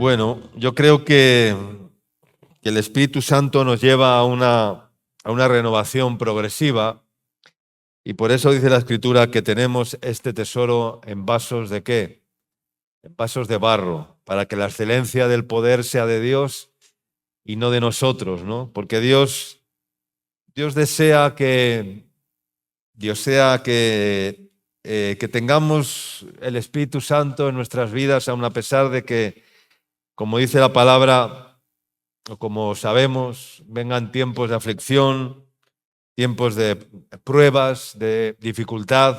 Bueno, yo creo que el Espíritu Santo nos lleva a una renovación progresiva y por eso dice la Escritura que tenemos este tesoro en vasos ¿de qué? En vasos de barro, para que la excelencia del poder sea de Dios y no de nosotros, ¿no? Porque Dios desea que tengamos el Espíritu Santo en nuestras vidas, aun a pesar de que, como dice la palabra, o como sabemos, vengan tiempos de aflicción, tiempos de pruebas, de dificultad,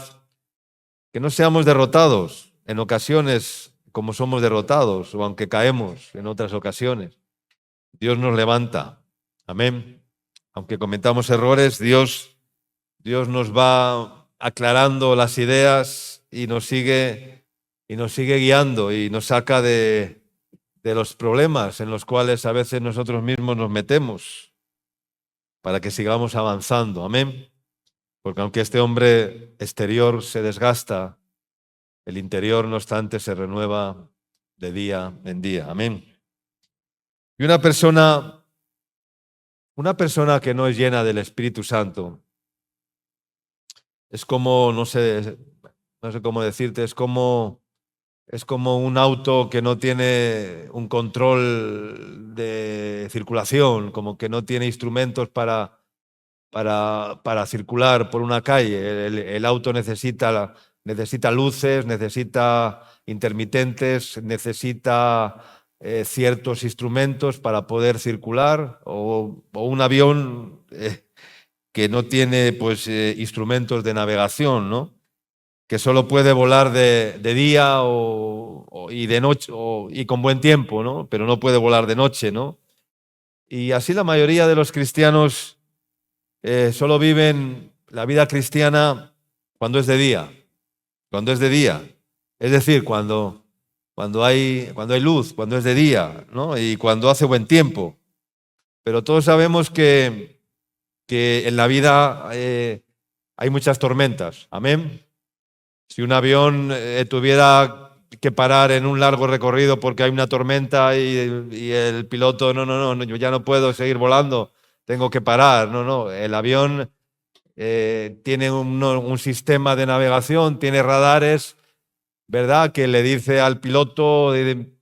que no seamos derrotados en ocasiones como somos derrotados o aunque caemos en otras ocasiones. Dios nos levanta, amén. Aunque cometamos errores, Dios nos va aclarando las ideas y nos sigue guiando y nos saca de los problemas en los cuales a veces nosotros mismos nos metemos para que sigamos avanzando, amén. Porque aunque este hombre exterior se desgasta, el interior, no obstante, se renueva de día en día, amén. Y una persona que no es llena del Espíritu Santo es como, no sé cómo decirte, es como un auto que no tiene un control de circulación, como que no tiene instrumentos para circular por una calle. El auto necesita luces, necesita intermitentes, necesita ciertos instrumentos para poder circular, o un avión que no tiene instrumentos de navegación, ¿no? Que solo puede volar de día y de noche y con buen tiempo, ¿no? Pero no puede volar de noche, ¿no? Y así la mayoría de los cristianos solo viven la vida cristiana cuando es de día. Cuando es de día. Es decir, cuando hay luz, cuando es de día, ¿no? Y cuando hace buen tiempo. Pero todos sabemos que en la vida hay muchas tormentas. Amén. Si un avión tuviera que parar en un largo recorrido porque hay una tormenta y el piloto, no, yo ya no puedo seguir volando, tengo que parar. No, el avión tiene un sistema de navegación, tiene radares, ¿verdad? Que le dice al piloto,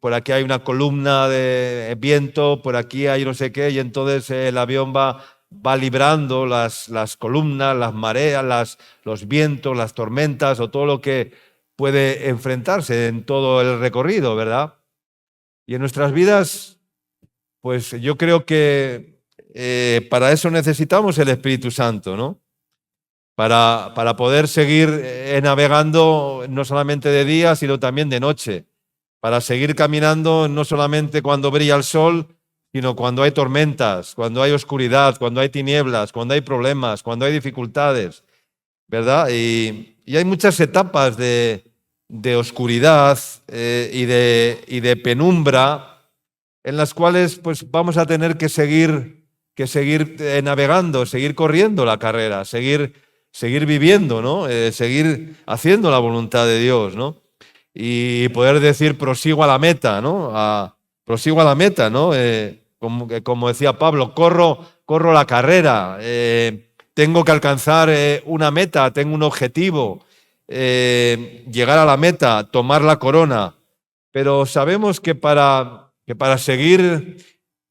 por aquí hay una columna de viento, por aquí hay no sé qué, y entonces el avión va librando las columnas, las mareas, los vientos, las tormentas o todo lo que puede enfrentarse en todo el recorrido, ¿verdad? Y en nuestras vidas, pues yo creo que para eso necesitamos el Espíritu Santo, ¿no? Para poder seguir navegando no solamente de día, sino también de noche, para seguir caminando no solamente cuando brilla el sol, sino cuando hay tormentas, cuando hay oscuridad, cuando hay tinieblas, cuando hay problemas, cuando hay dificultades, ¿verdad? Y hay muchas etapas de oscuridad y de penumbra en las cuales pues vamos a tener que seguir navegando, seguir corriendo la carrera, seguir viviendo, ¿no? Seguir haciendo la voluntad de Dios, ¿no? Y poder decir prosigo a la meta, ¿no? Prosigo a la meta, ¿no? Como decía Pablo, corro la carrera, tengo que alcanzar una meta, tengo un objetivo, llegar a la meta, tomar la corona. Pero sabemos que para seguir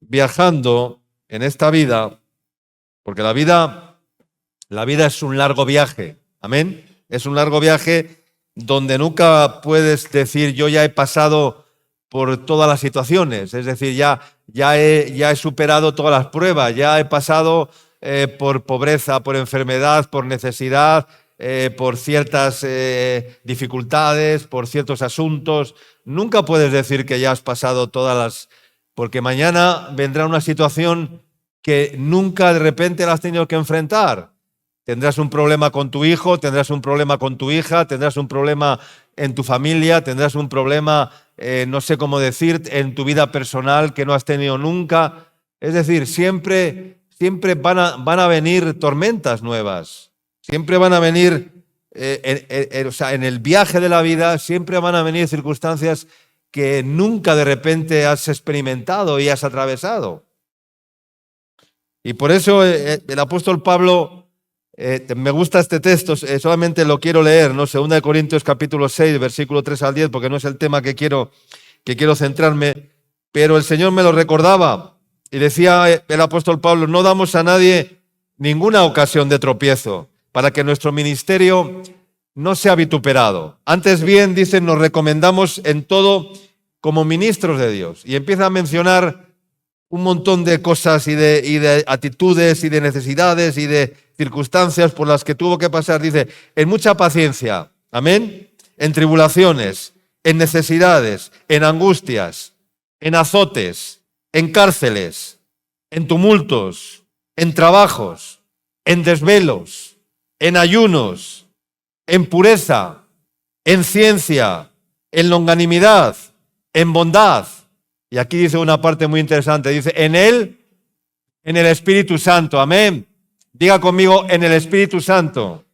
viajando en esta vida, porque la vida es un largo viaje, amén. Es un largo viaje donde nunca puedes decir yo ya he pasado por todas las situaciones, es decir, ya he superado todas las pruebas, ya he pasado por pobreza, por enfermedad, por necesidad, por ciertas dificultades, por ciertos asuntos. Nunca puedes decir que ya has pasado todas las... Porque mañana vendrá una situación que nunca de repente la has tenido que enfrentar. Tendrás un problema con tu hijo, tendrás un problema con tu hija, tendrás un problema en tu familia, tendrás un problema, no sé cómo decir, en tu vida personal que no has tenido nunca. Es decir, siempre van a venir tormentas nuevas. Siempre van a venir, o sea, en el viaje de la vida, siempre van a venir circunstancias que nunca de repente has experimentado y has atravesado. Y por eso el apóstol Pablo, me gusta este texto, solamente lo quiero leer, ¿no? 2 Corintios capítulo 6, versículo 3 al 10, porque no es el tema que quiero centrarme, pero el Señor me lo recordaba y decía el apóstol Pablo: no damos a nadie ninguna ocasión de tropiezo para que nuestro ministerio no sea vituperado. Antes bien, dicen, nos recomendamos en todo como ministros de Dios. Y empieza a mencionar un montón de cosas y de actitudes y de necesidades y de circunstancias por las que tuvo que pasar. Dice, en mucha paciencia, amén, en tribulaciones, en necesidades, en angustias, en azotes, en cárceles, en tumultos, en trabajos, en desvelos, en ayunos, en pureza, en ciencia, en longanimidad, en bondad. Y aquí dice una parte muy interesante, dice, en Él, en el Espíritu Santo, amén. Diga conmigo, en el Espíritu Santo,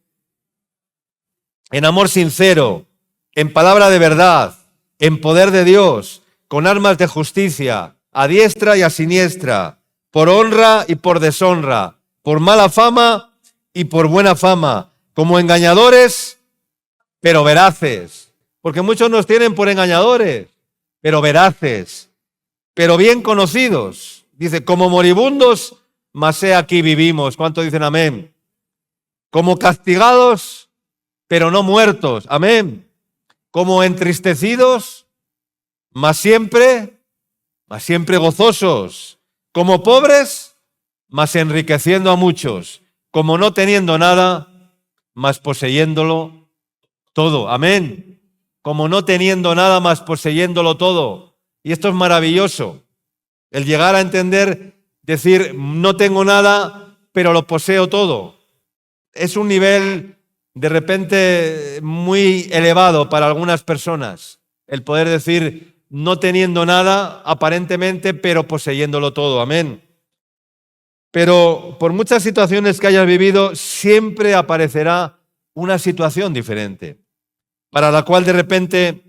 en amor sincero, en palabra de verdad, en poder de Dios, con armas de justicia, a diestra y a siniestra, por honra y por deshonra, por mala fama y por buena fama, como engañadores, pero veraces. Porque muchos nos tienen por engañadores, pero veraces, pero bien conocidos. Dice, como moribundos, mas he aquí vivimos. ¿Cuántos dicen amén? Como castigados, pero no muertos. Amén. Como entristecidos, mas siempre gozosos. Como pobres, mas enriqueciendo a muchos. Como no teniendo nada, mas poseyéndolo todo. Amén. Como no teniendo nada, mas poseyéndolo todo. Y esto es maravilloso. El llegar a entender, decir, no tengo nada, pero lo poseo todo. Es un nivel de repente muy elevado para algunas personas. El poder decir, no teniendo nada aparentemente, pero poseyéndolo todo. Amén. Pero por muchas situaciones que hayas vivido, siempre aparecerá una situación diferente, para la cual de repente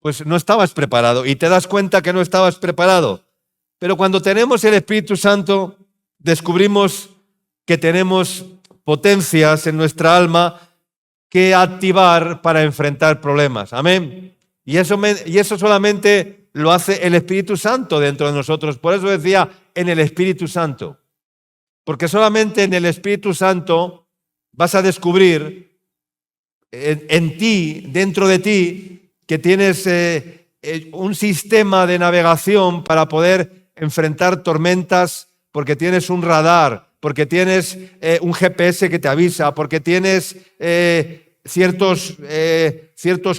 pues no estabas preparado y te das cuenta que no estabas preparado. Pero cuando tenemos el Espíritu Santo, descubrimos que tenemos potencias en nuestra alma que activar para enfrentar problemas. Amén. Y eso solamente lo hace el Espíritu Santo dentro de nosotros. Por eso decía, en el Espíritu Santo. Porque solamente en el Espíritu Santo vas a descubrir en ti, dentro de ti, que tienes un sistema de navegación para poder enfrentar tormentas, porque tienes un radar, porque tienes un GPS que te avisa, porque tienes ciertos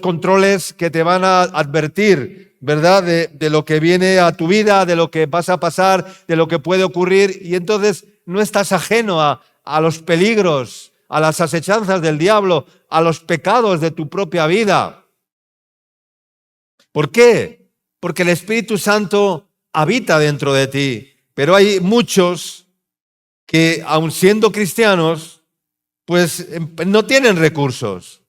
controles que te van a advertir, ¿verdad? De lo que viene a tu vida, de lo que vas a pasar, de lo que puede ocurrir, y entonces no estás ajeno a los peligros, a las asechanzas del diablo, a los pecados de tu propia vida. ¿Por qué? Porque el Espíritu Santo habita dentro de ti, pero hay muchos que, aun siendo cristianos, pues no tienen recursos.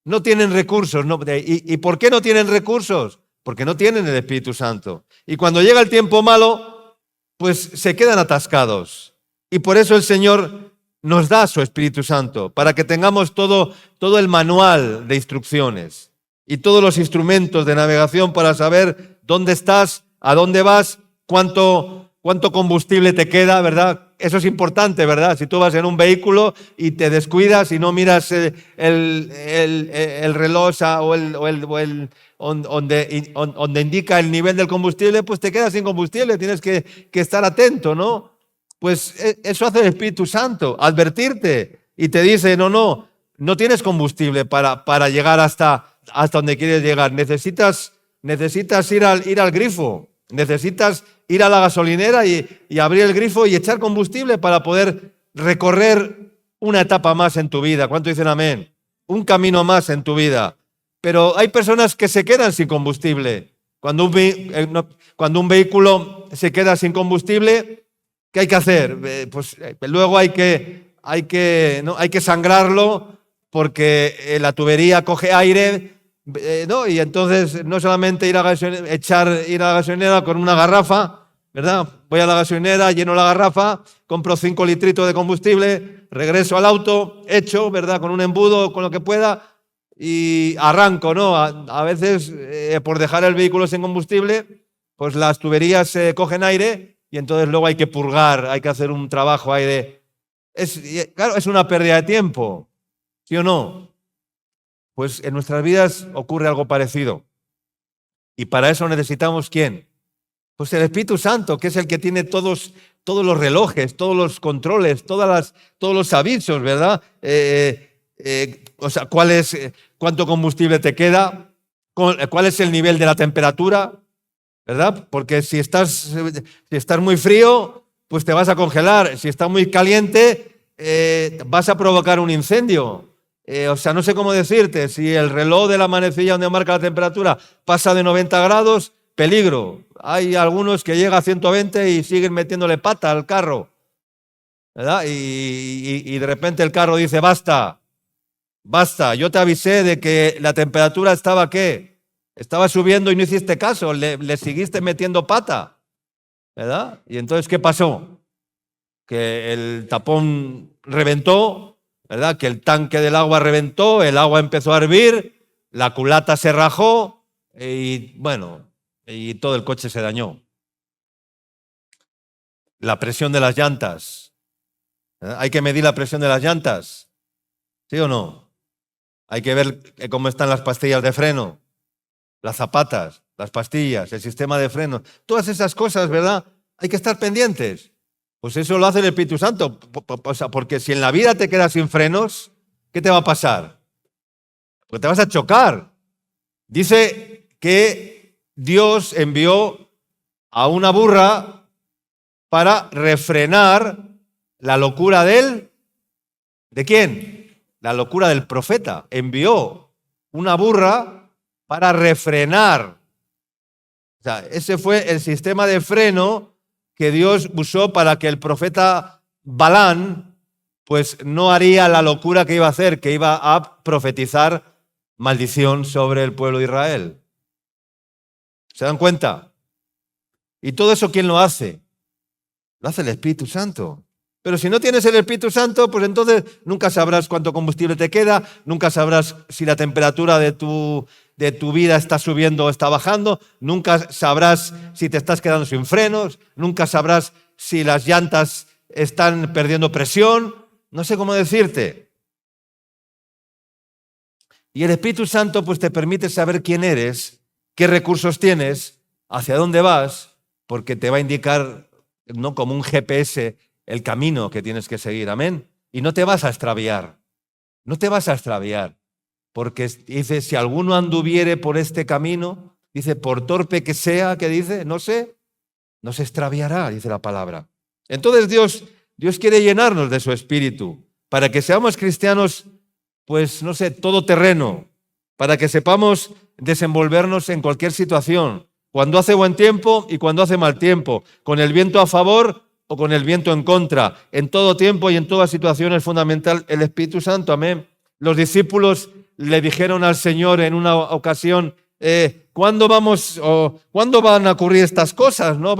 No tienen recursos. No. ¿Y por qué no tienen recursos? Porque no tienen el Espíritu Santo. Y cuando llega el tiempo malo, pues se quedan atascados. Y por eso el Señor nos da su Espíritu Santo, para que tengamos todo el manual de instrucciones y todos los instrumentos de navegación para saber dónde estás, a dónde vas, cuánto combustible te queda, ¿verdad? Eso es importante, ¿verdad? Si tú vas en un vehículo y te descuidas y no miras el reloj donde indica el nivel del combustible, pues te quedas sin combustible, tienes que estar atento, ¿no? Pues eso hace el Espíritu Santo, advertirte, y te dice, no tienes combustible para llegar hasta donde quieres llegar. Necesitas ir al grifo, necesitas ir a la gasolinera y abrir el grifo y echar combustible para poder recorrer una etapa más en tu vida. ¿Cuánto dicen amén? Un camino más en tu vida. Pero hay personas que se quedan sin combustible. Cuando un vehículo se queda sin combustible, ¿qué hay que hacer? Pues luego hay que sangrarlo, porque la tubería coge aire, ¿no? Y entonces no solamente ir a la gasolinera con una garrafa, ¿verdad? Voy a la gasolinera, lleno la garrafa, compro 5 litritos de combustible, regreso al auto, echo, ¿verdad? Con un embudo, con lo que pueda, y arranco, ¿no? A veces, por dejar el vehículo sin combustible, pues las tuberías cogen aire y entonces luego hay que purgar, hay que hacer un trabajo ahí de... Claro, es una pérdida de tiempo, ¿sí o no? Pues en nuestras vidas ocurre algo parecido. Y para eso necesitamos, ¿quién? Pues el Espíritu Santo, que es el que tiene todos los relojes, todos los controles, todos los avisos, ¿verdad? O sea, cuánto combustible te queda, cuál es el nivel de la temperatura, ¿verdad? Porque si estás muy frío, pues te vas a congelar. Si está muy caliente, vas a provocar un incendio. O sea, no sé cómo decirte, si el reloj de la manecilla donde marca la temperatura pasa de 90 grados, peligro. Hay algunos que llegan a 120 y siguen metiéndole pata al carro, ¿verdad? Y de repente el carro dice, basta, yo te avisé de que la temperatura estaba, ¿qué? Estaba subiendo y no hiciste caso, le seguiste metiendo pata, ¿verdad? Y entonces, ¿qué pasó? Que el tapón reventó, ¿verdad? Que el tanque del agua reventó, el agua empezó a hervir, la culata se rajó y, bueno, y todo el coche se dañó. La presión de las llantas. Hay que medir la presión de las llantas, ¿sí o no? Hay que ver cómo están las pastillas de freno, las zapatas, las pastillas, el sistema de freno. Todas esas cosas, ¿verdad? Hay que estar pendientes. Pues eso lo hace el Espíritu Santo. O sea, porque si en la vida te quedas sin frenos, ¿qué te va a pasar? Porque te vas a chocar. Dice que Dios envió a una burra para refrenar la locura ¿de quién? La locura del profeta. Envió una burra para refrenar. O sea, ese fue el sistema de freno que Dios usó para que el profeta Balán pues no haría la locura que iba a hacer, que iba a profetizar maldición sobre el pueblo de Israel. ¿Se dan cuenta? ¿Y todo eso quién lo hace? Lo hace el Espíritu Santo. Pero si no tienes el Espíritu Santo, pues entonces nunca sabrás cuánto combustible te queda, nunca sabrás si la temperatura de tu vida está subiendo o está bajando, nunca sabrás si te estás quedando sin frenos, nunca sabrás si las llantas están perdiendo presión, no sé cómo decirte. Y el Espíritu Santo pues te permite saber quién eres, qué recursos tienes, hacia dónde vas, porque te va a indicar, no como un GPS, el camino que tienes que seguir, amén. Y no te vas a extraviar, porque dice, si alguno anduviere por este camino, dice, por torpe que sea, ¿qué dice? No sé, no se extraviará, dice la palabra. Entonces Dios quiere llenarnos de su Espíritu, para que seamos cristianos, pues no sé, todoterreno, para que sepamos desenvolvernos en cualquier situación, cuando hace buen tiempo y cuando hace mal tiempo, con el viento a favor o con el viento en contra. En todo tiempo y en toda situación es fundamental el Espíritu Santo, amén. Los discípulos le dijeron al Señor en una ocasión, ¿cuándo van a ocurrir estas cosas? ¿No?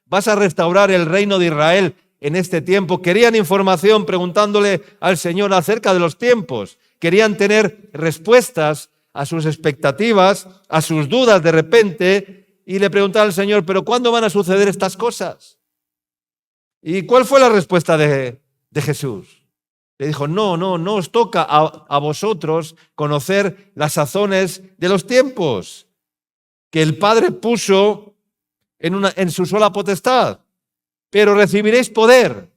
¿Vas a restaurar el reino de Israel en este tiempo? Querían información preguntándole al Señor acerca de los tiempos. Querían tener respuestas a sus expectativas, a sus dudas de repente, y le preguntaron al Señor, ¿pero cuándo van a suceder estas cosas? ¿Y cuál fue la respuesta de Jesús? Le dijo, no os toca a vosotros conocer las sazones de los tiempos que el Padre puso en su sola potestad, pero recibiréis poder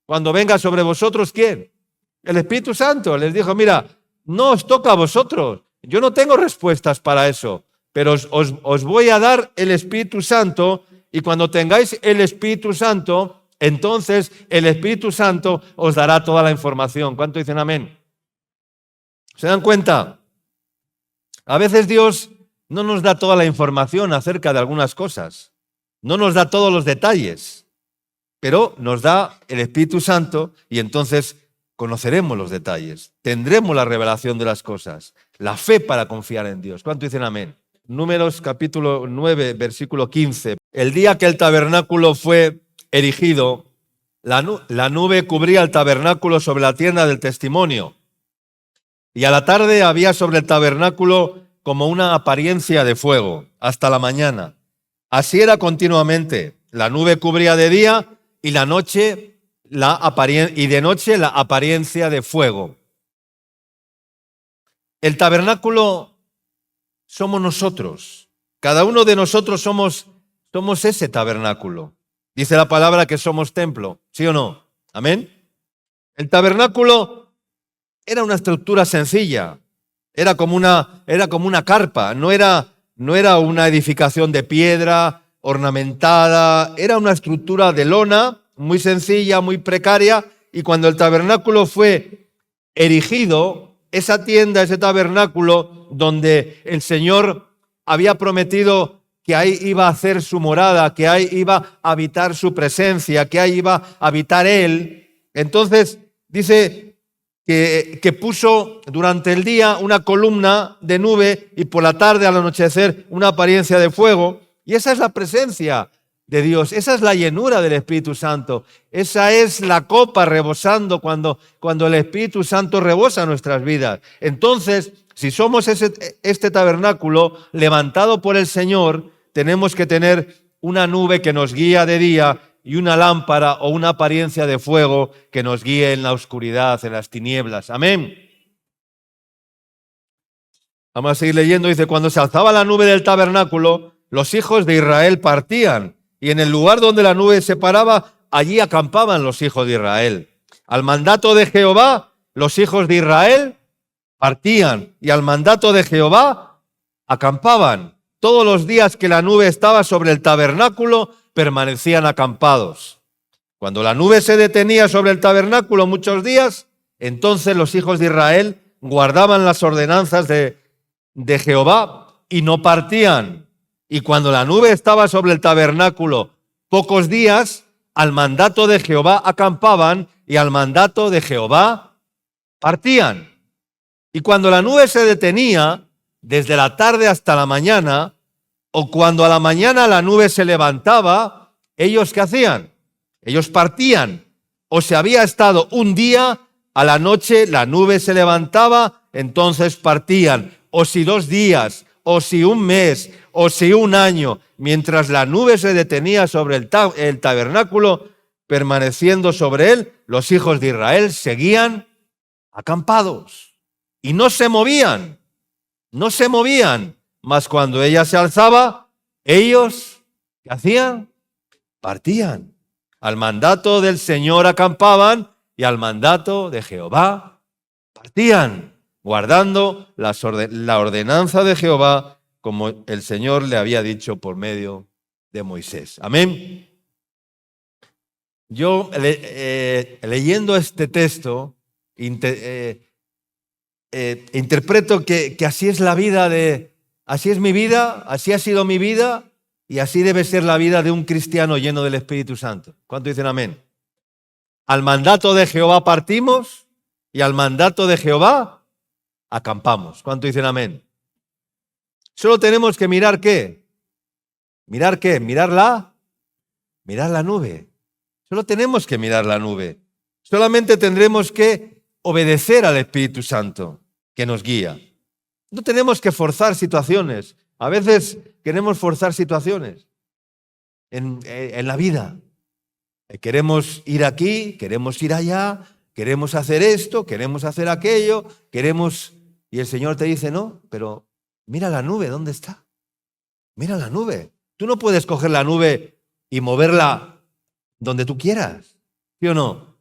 cuando venga sobre vosotros, ¿quién? El Espíritu Santo. Les dijo, mira, no os toca a vosotros, yo no tengo respuestas para eso, pero os voy a dar el Espíritu Santo, y cuando tengáis el Espíritu Santo, entonces el Espíritu Santo os dará toda la información. ¿Cuánto dicen amén? ¿Se dan cuenta? A veces Dios no nos da toda la información acerca de algunas cosas, no nos da todos los detalles, pero nos da el Espíritu Santo y entonces conoceremos los detalles, tendremos la revelación de las cosas. La fe para confiar en Dios. ¿Cuánto dicen amén? Números capítulo 9, versículo 15. El día que el tabernáculo fue erigido, la nube cubría el tabernáculo sobre la tienda del testimonio. Y a la tarde había sobre el tabernáculo como una apariencia de fuego, hasta la mañana. Así era continuamente. La nube cubría de día y de noche la apariencia de fuego. El tabernáculo somos nosotros. Cada uno de nosotros somos ese tabernáculo. Dice la palabra que somos templo, ¿sí o no? Amén. El tabernáculo era una estructura sencilla. Era como una carpa. No era una edificación de piedra ornamentada. Era una estructura de lona muy sencilla, muy precaria. Y cuando el tabernáculo fue erigido, esa tienda, ese tabernáculo donde el Señor había prometido que ahí iba a hacer su morada, que ahí iba a habitar su presencia, que ahí iba a habitar Él. Entonces dice que puso durante el día una columna de nube y por la tarde al anochecer una apariencia de fuego. Y esa es la presencia de Dios, esa es la llenura del Espíritu Santo, esa es la copa rebosando cuando el Espíritu Santo rebosa nuestras vidas. Entonces, si somos este tabernáculo levantado por el Señor, tenemos que tener una nube que nos guía de día y una lámpara o una apariencia de fuego que nos guíe en la oscuridad, en las tinieblas. Amén. Vamos a seguir leyendo. Dice, cuando se alzaba la nube del tabernáculo, los hijos de Israel partían. Y en el lugar donde la nube se paraba, allí acampaban los hijos de Israel. Al mandato de Jehová, los hijos de Israel partían. Y al mandato de Jehová, acampaban. Todos los días que la nube estaba sobre el tabernáculo, permanecían acampados. Cuando la nube se detenía sobre el tabernáculo muchos días, entonces los hijos de Israel guardaban las ordenanzas de Jehová y no partían. Y cuando la nube estaba sobre el tabernáculo pocos días, al mandato de Jehová acampaban y al mandato de Jehová partían. Y cuando la nube se detenía, desde la tarde hasta la mañana, o cuando a la mañana la nube se levantaba, ¿ellos qué hacían? Ellos partían. O si había estado un día, a la noche la nube se levantaba, entonces partían. O si 2 días, o si un mes, o si un año, mientras la nube se detenía sobre el tabernáculo, permaneciendo sobre él, los hijos de Israel seguían acampados y no se movían, mas cuando ella se alzaba, ellos, ¿qué hacían? Partían. Al mandato del Señor acampaban y al mandato de Jehová partían, guardando la ordenanza de Jehová, como el Señor le había dicho por medio de Moisés. Amén. Yo, leyendo este texto, interpreto que así es la vida así es mi vida, así ha sido mi vida, y así debe ser la vida de un cristiano lleno del Espíritu Santo. ¿Cuánto dicen amén? Al mandato de Jehová partimos y al mandato de Jehová acampamos. ¿Cuánto dicen amén? Solo tenemos que mirar ¿qué? ¿Mirar qué? Mirar la nube. Solo tenemos que mirar la nube. Solamente tendremos que obedecer al Espíritu Santo que nos guía. No tenemos que forzar situaciones. A veces queremos forzar situaciones en la vida. Queremos ir aquí, queremos ir allá, queremos hacer esto, queremos hacer aquello, y el Señor te dice, no, pero mira la nube, ¿dónde está? Mira la nube. Tú no puedes coger la nube y moverla donde tú quieras, ¿sí o no?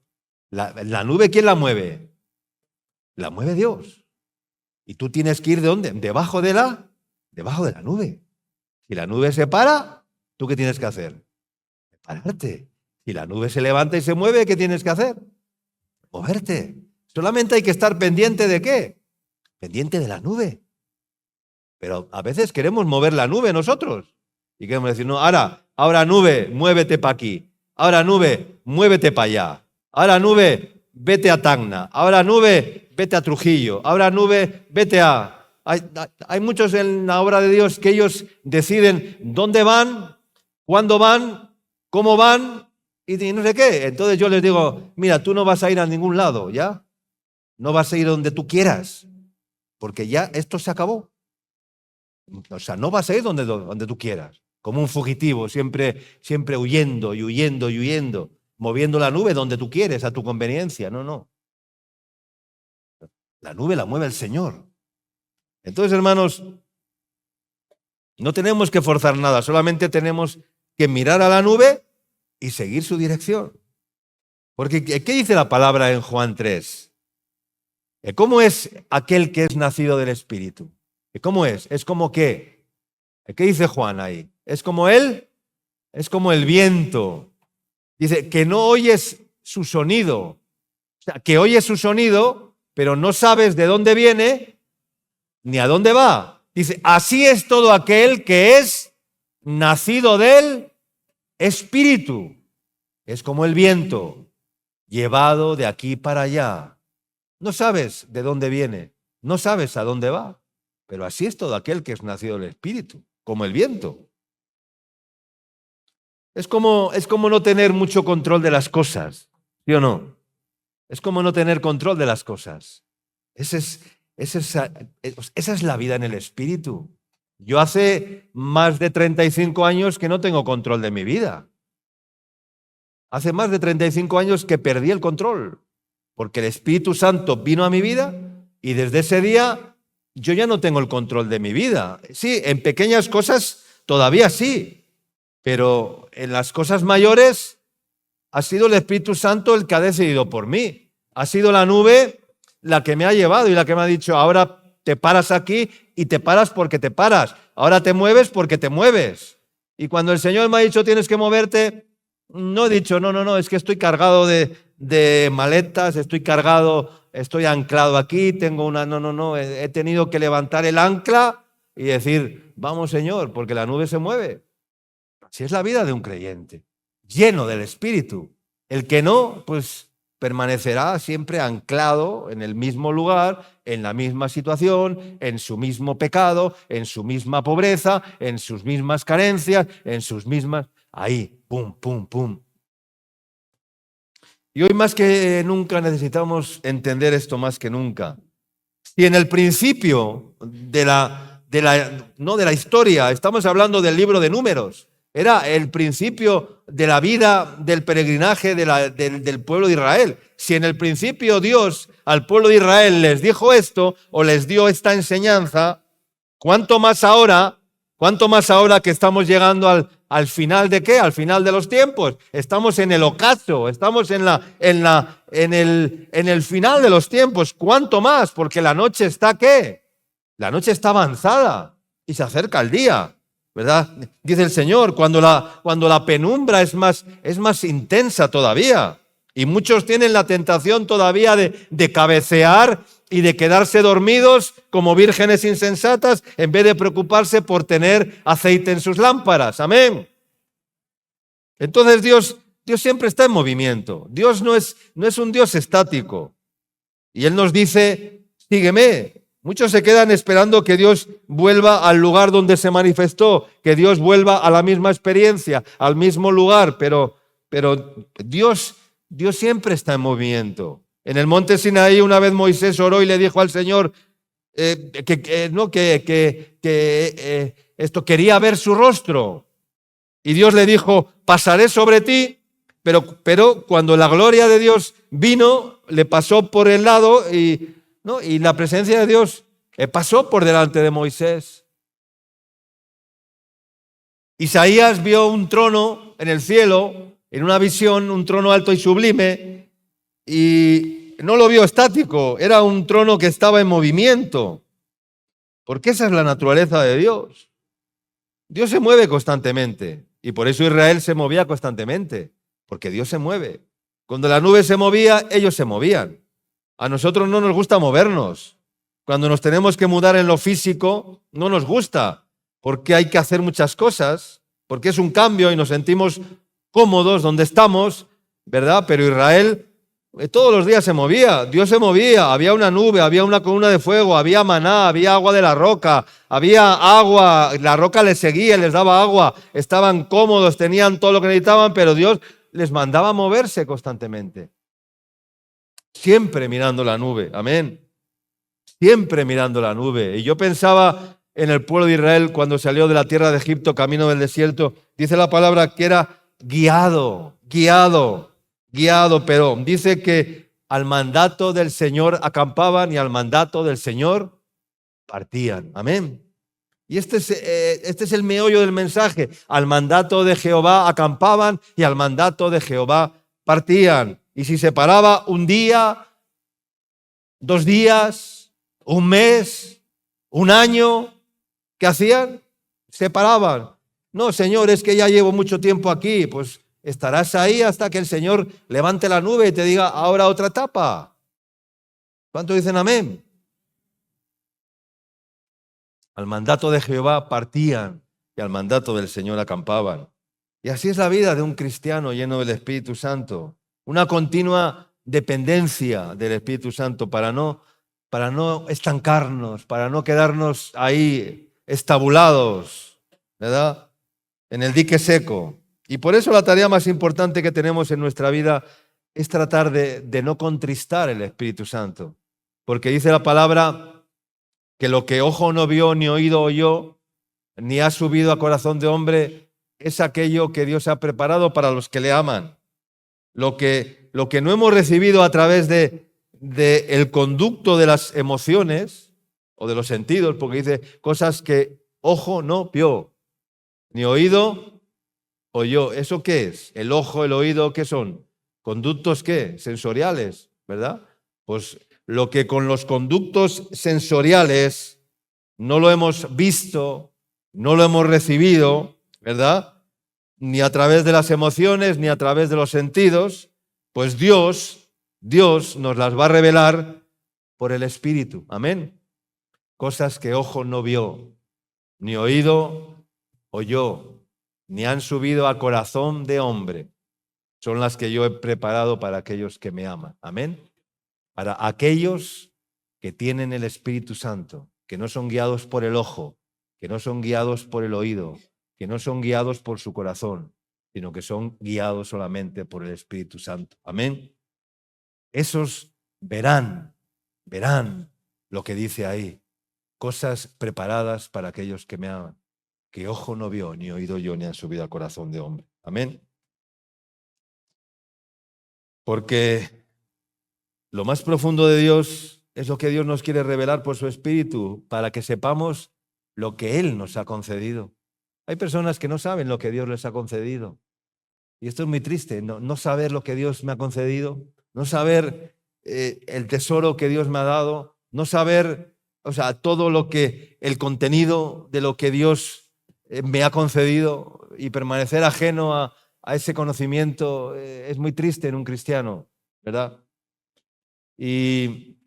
La nube, ¿quién la mueve? La mueve Dios. Y tú tienes que ir ¿de dónde? Debajo de la nube. Si la nube se para, ¿tú qué tienes que hacer? Pararte. Si la nube se levanta y se mueve, ¿qué tienes que hacer? Moverte. Solamente hay que estar pendiente ¿de qué? Pendiente de la nube. Pero a veces queremos mover la nube nosotros. Y queremos decir, no, ahora nube, muévete para aquí. Ahora nube, muévete para allá. Ahora nube, vete a Tacna. Ahora nube, vete a Trujillo. Ahora nube, vete a Hay muchos en la obra de Dios que ellos deciden dónde van, cuándo van, cómo van y no sé qué. Entonces yo les digo, mira, tú no vas a ir a ningún lado, ¿ya? No vas a ir donde tú quieras, porque ya esto se acabó. O sea, no vas a ir donde tú quieras, como un fugitivo, siempre huyendo y huyendo y huyendo, moviendo la nube donde tú quieres, a tu conveniencia. No, no. La nube la mueve el Señor. Entonces, hermanos, no tenemos que forzar nada, solamente tenemos que mirar a la nube y seguir su dirección. Porque, ¿qué dice la palabra en Juan 3? ¿Cómo es aquel que es nacido del Espíritu? ¿Cómo es? ¿Es como qué? ¿Qué dice Juan ahí? ¿Es como él? Es como el viento. Dice que no oyes su sonido. O sea, que oyes su sonido, pero no sabes de dónde viene ni a dónde va. Dice, así es todo aquel que es nacido del Espíritu. Es como el viento, llevado de aquí para allá. No sabes de dónde viene, no sabes a dónde va, pero así es todo aquel que es nacido del Espíritu, como el viento. Es como no tener mucho control de las cosas, ¿sí o no? Es como no tener control de las cosas. Esa es la vida en el Espíritu. Yo hace más de 35 años que no tengo control de mi vida. Hace más de 35 años que perdí el control, porque el Espíritu Santo vino a mi vida y desde ese día yo ya no tengo el control de mi vida. Sí, en pequeñas cosas todavía sí, pero en las cosas mayores ha sido el Espíritu Santo el que ha decidido por mí. Ha sido la nube la que me ha llevado y la que me ha dicho, ahora te paras aquí y te paras porque te paras. Ahora te mueves porque te mueves. Y cuando el Señor me ha dicho tienes que moverte, no he dicho, no, es que estoy cargado de maletas, estoy anclado aquí, tengo una... No, he tenido que levantar el ancla y decir, vamos Señor, porque la nube se mueve. Así es la vida de un creyente, lleno del Espíritu. El que no, pues permanecerá siempre anclado en el mismo lugar, en la misma situación, en su mismo pecado, en su misma pobreza, en sus mismas carencias, en sus mismas... Ahí, pum, pum, pum. Y hoy más que nunca necesitamos entender esto más que nunca. Si en el principio no de la historia, estamos hablando del libro de Números, era el principio de la vida del peregrinaje del pueblo de Israel. Si en el principio Dios al pueblo de Israel les dijo esto o les dio esta enseñanza, ¿cuánto más ahora que estamos llegando al final de qué? Al final de los tiempos. Estamos en el ocaso, estamos en el final de los tiempos. ¿Cuánto más? Porque la noche está ¿qué? La noche está avanzada y se acerca el día, ¿verdad? Dice el Señor, cuando la penumbra es más intensa todavía. Y muchos tienen la tentación todavía de cabecear y de quedarse dormidos como vírgenes insensatas en vez de preocuparse por tener aceite en sus lámparas. Amén. Entonces Dios siempre está en movimiento. Dios no es un Dios estático. Y Él nos dice, sígueme. Muchos se quedan esperando que Dios vuelva al lugar donde se manifestó, que Dios vuelva a la misma experiencia, al mismo lugar, pero Dios siempre está en movimiento. En el monte Sinaí una vez Moisés oró y le dijo al Señor esto quería ver su rostro. Y Dios le dijo, pasaré sobre ti, pero cuando la gloria de Dios vino, le pasó por el lado y la presencia de Dios pasó por delante de Moisés. Isaías vio un trono en el cielo, en una visión, un trono alto y sublime, y no lo vio estático, era un trono que estaba en movimiento, porque esa es la naturaleza de Dios. Dios se mueve constantemente, y por eso Israel se movía constantemente, porque Dios se mueve. Cuando la nube se movía, ellos se movían. A nosotros no nos gusta movernos. Cuando nos tenemos que mudar en lo físico, no nos gusta, porque hay que hacer muchas cosas, porque es un cambio y nos sentimos cómodos donde estamos, ¿verdad? Pero Israel Todos los días se movía, Dios se movía, había una nube, había una columna de fuego, había maná, había agua de la roca, había agua, la roca les seguía, les daba agua, estaban cómodos, tenían todo lo que necesitaban, pero Dios les mandaba moverse constantemente. Siempre mirando la nube, amén. Siempre mirando la nube. Y yo pensaba en el pueblo de Israel cuando salió de la tierra de Egipto, camino del desierto, dice la palabra que era guiado, pero dice que al mandato del Señor acampaban y al mandato del Señor partían. Amén. Y este es el meollo del mensaje. Al mandato de Jehová acampaban y al mandato de Jehová partían. Y si se paraba un día, 2 días, un mes, un año, ¿qué hacían? Se paraban. No, Señor, es que ya llevo mucho tiempo aquí. Pues estarás ahí hasta que el Señor levante la nube y te diga, ahora otra etapa. ¿Cuántos dicen amén? Al mandato de Jehová partían y al mandato del Señor acampaban. Y así es la vida de un cristiano lleno del Espíritu Santo. Una continua dependencia del Espíritu Santo para no estancarnos, para no quedarnos ahí estabulados, ¿verdad? En el dique seco. Y por eso la tarea más importante que tenemos en nuestra vida es tratar de no contristar el Espíritu Santo. Porque dice la palabra que lo que ojo no vio, ni oído oyó, ni ha subido a corazón de hombre, es aquello que Dios ha preparado para los que le aman. Lo que no hemos recibido a través de el conducto de las emociones o de los sentidos, porque dice cosas que ojo no vio, ni oído oyó. ¿Eso qué es? El ojo, el oído, ¿qué son? ¿Conductos qué? Sensoriales, ¿verdad? Pues lo que con los conductos sensoriales no lo hemos visto, no lo hemos recibido, ¿verdad? Ni a través de las emociones, ni a través de los sentidos, pues Dios nos las va a revelar por el Espíritu. Amén. Cosas que ojo no vio, ni oído oyó, ni han subido a corazón de hombre. Son las que yo he preparado para aquellos que me aman. Amén. Para aquellos que tienen el Espíritu Santo, que no son guiados por el ojo, que no son guiados por el oído, que no son guiados por su corazón, sino que son guiados solamente por el Espíritu Santo. Amén. Esos verán lo que dice ahí, cosas preparadas para aquellos que me aman, que ojo no vio, ni oído yo, ni han subido al corazón de hombre. Amén. Porque lo más profundo de Dios es lo que Dios nos quiere revelar por su Espíritu, para que sepamos lo que Él nos ha concedido. Hay personas que no saben lo que Dios les ha concedido. Y esto es muy triste, no saber lo que Dios me ha concedido, no saber el tesoro que Dios me ha dado, no saber, todo el contenido de lo que Dios me ha concedido y permanecer ajeno a ese conocimiento es muy triste en un cristiano, ¿verdad? Y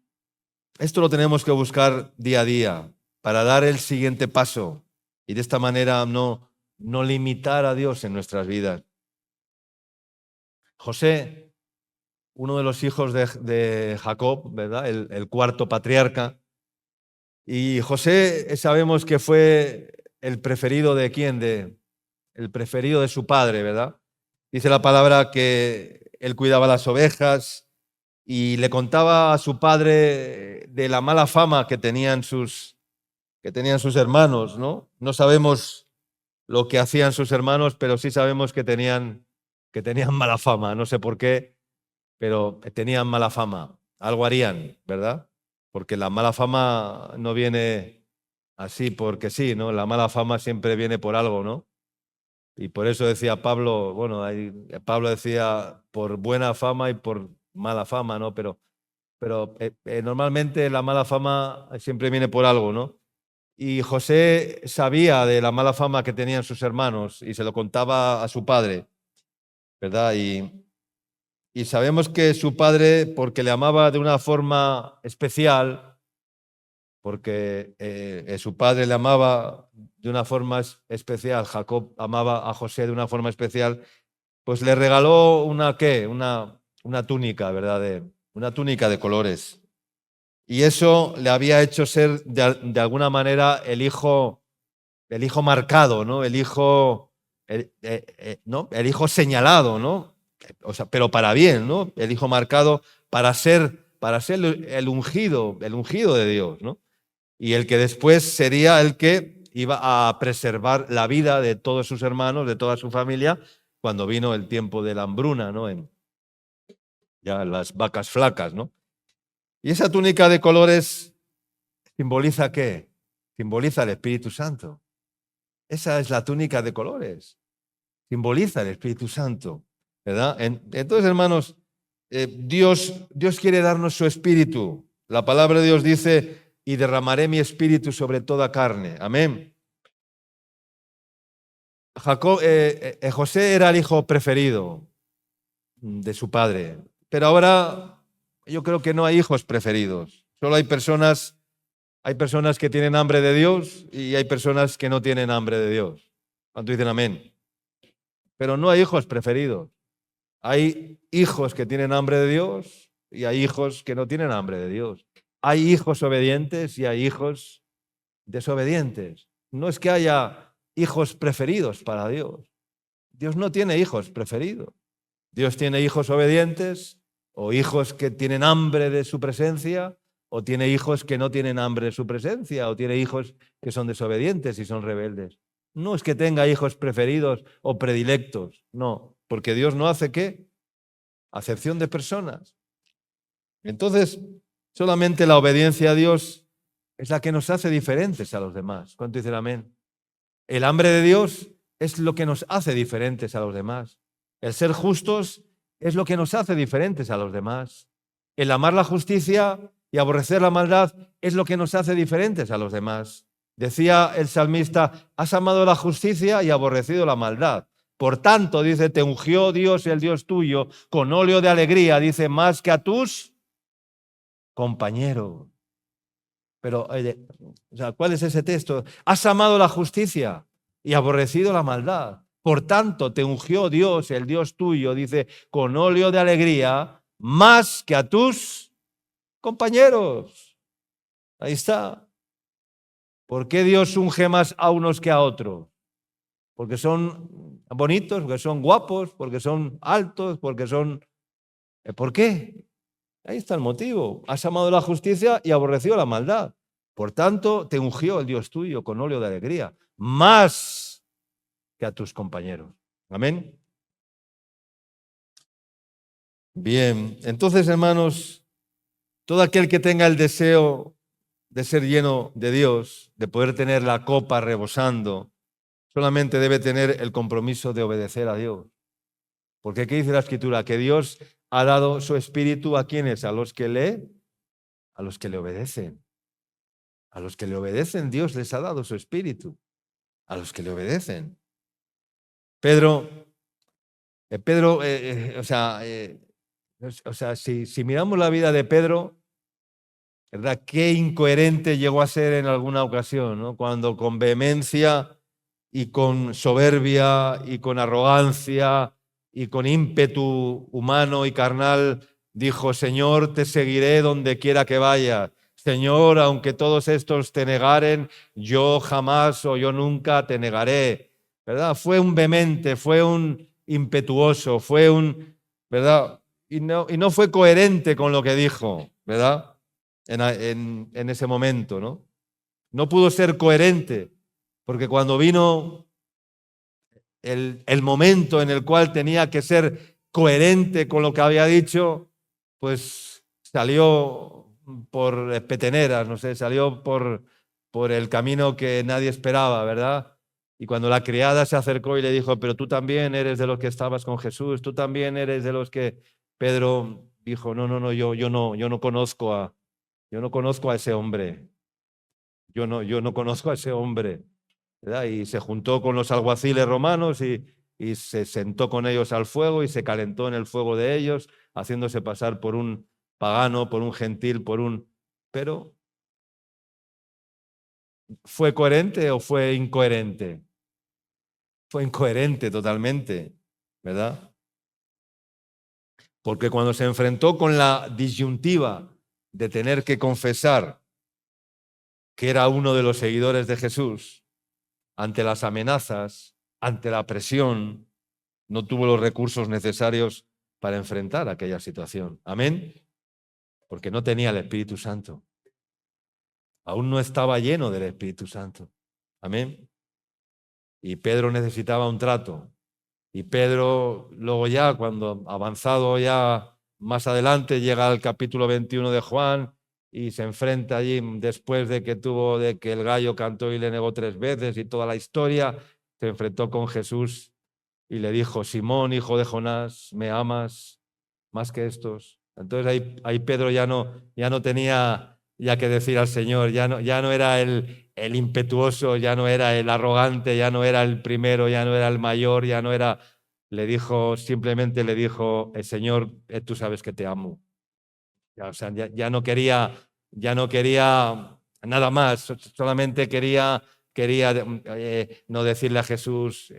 esto lo tenemos que buscar día a día para dar el siguiente paso y de esta manera no limitar a Dios en nuestras vidas. José, uno de los hijos de Jacob, ¿verdad? El cuarto patriarca. Y José sabemos que fue el preferido de ¿quién? El preferido de su padre, ¿verdad? Dice la palabra que él cuidaba las ovejas y le contaba a su padre de la mala fama que tenían sus hermanos, ¿no? No sabemos lo que hacían sus hermanos, pero sí sabemos que tenían mala fama. No sé por qué, pero tenían mala fama. Algo harían, ¿verdad? Porque la mala fama no viene así porque sí, ¿no? La mala fama siempre viene por algo, ¿no? Y por eso decía Pablo, Pablo decía por buena fama y por mala fama, ¿no? Pero normalmente la mala fama siempre viene por algo, ¿no? Y José sabía de la mala fama que tenían sus hermanos y se lo contaba a su padre, ¿verdad? Y sabemos que su padre, porque le amaba de una forma especial, porque su padre le amaba de una forma especial, Jacob amaba a José de una forma especial, pues le regaló una una túnica, ¿verdad? Una túnica de colores. Y eso le había hecho ser de alguna manera el hijo marcado, ¿no? ¿No? El hijo señalado, ¿no? O sea, pero para bien, ¿no? El hijo marcado para ser el ungido de Dios, ¿no? Y el que después sería el que iba a preservar la vida de todos sus hermanos, de toda su familia, cuando vino el tiempo de la hambruna, ¿no? Ya las vacas flacas, ¿no? Y esa túnica de colores simboliza ¿qué? Simboliza el Espíritu Santo. Esa es la túnica de colores. Simboliza el Espíritu Santo, ¿verdad? Entonces, hermanos, Dios quiere darnos su espíritu. La palabra de Dios dice, y derramaré mi espíritu sobre toda carne. Amén. José era el hijo preferido de su padre, pero ahora yo creo que no hay hijos preferidos. Solo hay personas que tienen hambre de Dios y hay personas que no tienen hambre de Dios. ¿Cuánto dicen amén? Pero no hay hijos preferidos. Hay hijos que tienen hambre de Dios y hay hijos que no tienen hambre de Dios. Hay hijos obedientes y hay hijos desobedientes. No es que haya hijos preferidos para Dios. Dios no tiene hijos preferidos. Dios tiene hijos obedientes o hijos que tienen hambre de su presencia o tiene hijos que no tienen hambre de su presencia o tiene hijos que son desobedientes y son rebeldes. No es que tenga hijos preferidos o predilectos, no, porque Dios no hace ¿qué? Acepción de personas. Entonces, solamente la obediencia a Dios es la que nos hace diferentes a los demás. ¿Cuánto dicen amén? El hambre de Dios es lo que nos hace diferentes a los demás. El ser justos es lo que nos hace diferentes a los demás. El amar la justicia y aborrecer la maldad es lo que nos hace diferentes a los demás. Decía el salmista, has amado la justicia y aborrecido la maldad. Por tanto, dice, te ungió Dios, el Dios tuyo, con óleo de alegría, dice, más que a tus compañeros. Pero, o sea, ¿cuál es ese texto? Has amado la justicia y aborrecido la maldad. Por tanto, te ungió Dios, el Dios tuyo, dice, con óleo de alegría, más que a tus compañeros. Ahí está. ¿Por qué Dios unge más a unos que a otros? Porque son bonitos, porque son guapos, porque son altos, porque son... ¿Por qué? Ahí está el motivo. Has amado la justicia y aborrecido la maldad. Por tanto, te ungió el Dios tuyo con óleo de alegría, más que a tus compañeros. Amén. Bien, entonces, hermanos, todo aquel que tenga el deseo de ser lleno de Dios, de poder tener la copa rebosando, solamente debe tener el compromiso de obedecer a Dios. Porque ¿qué dice la Escritura? Que Dios ha dado su espíritu a quienes, a los que le obedecen. A los que le obedecen, Dios les ha dado su espíritu. A los que le obedecen. Pedro, si miramos la vida de Pedro, ¿verdad? Qué incoherente llegó a ser en alguna ocasión, ¿no? Cuando con vehemencia y con soberbia y con arrogancia y con ímpetu humano y carnal dijo, Señor, te seguiré donde quiera que vayas. Señor, aunque todos estos te negaren, yo jamás o yo nunca te negaré. ¿Verdad? Fue un vehemente, fue un impetuoso, ¿verdad? Y no fue coherente con lo que dijo, ¿verdad? En ese momento, ¿no? No pudo ser coherente, porque cuando vino el momento en el cual tenía que ser coherente con lo que había dicho, pues salió por peteneras, no sé, salió por el camino que nadie esperaba, ¿verdad? Y cuando la criada se acercó y le dijo, pero tú también eres de los que estabas con Jesús, tú también eres de los que... Pedro dijo, no, yo no conozco a ese hombre. Yo no conozco a ese hombre. ¿Verdad? Y se juntó con los alguaciles romanos y se sentó con ellos al fuego y se calentó en el fuego de ellos, haciéndose pasar por un pagano, por un gentil, Pero, ¿fue coherente o fue incoherente? Fue incoherente totalmente, ¿verdad? Porque cuando se enfrentó con la disyuntiva de tener que confesar que era uno de los seguidores de Jesús, ante las amenazas, ante la presión, no tuvo los recursos necesarios para enfrentar aquella situación. Amén. Porque no tenía el Espíritu Santo. Aún no estaba lleno del Espíritu Santo. Amén. Y Pedro necesitaba un trato. Y Pedro, luego ya, cuando avanzado ya más adelante, llega al capítulo 21 de Juan y se enfrenta allí después de que el gallo cantó y le negó 3 veces y toda la historia, se enfrentó con Jesús y le dijo: Simón, hijo de Jonás, ¿me amas más que estos? Entonces ahí Pedro ya no tenía ya que decir al Señor, ya no era el impetuoso, ya no era el arrogante, ya no era el primero, ya no era el mayor, ya no era... simplemente le dijo: el Señor, tú sabes que te amo. O sea, ya no quería nada más, solamente quería no decirle a Jesús,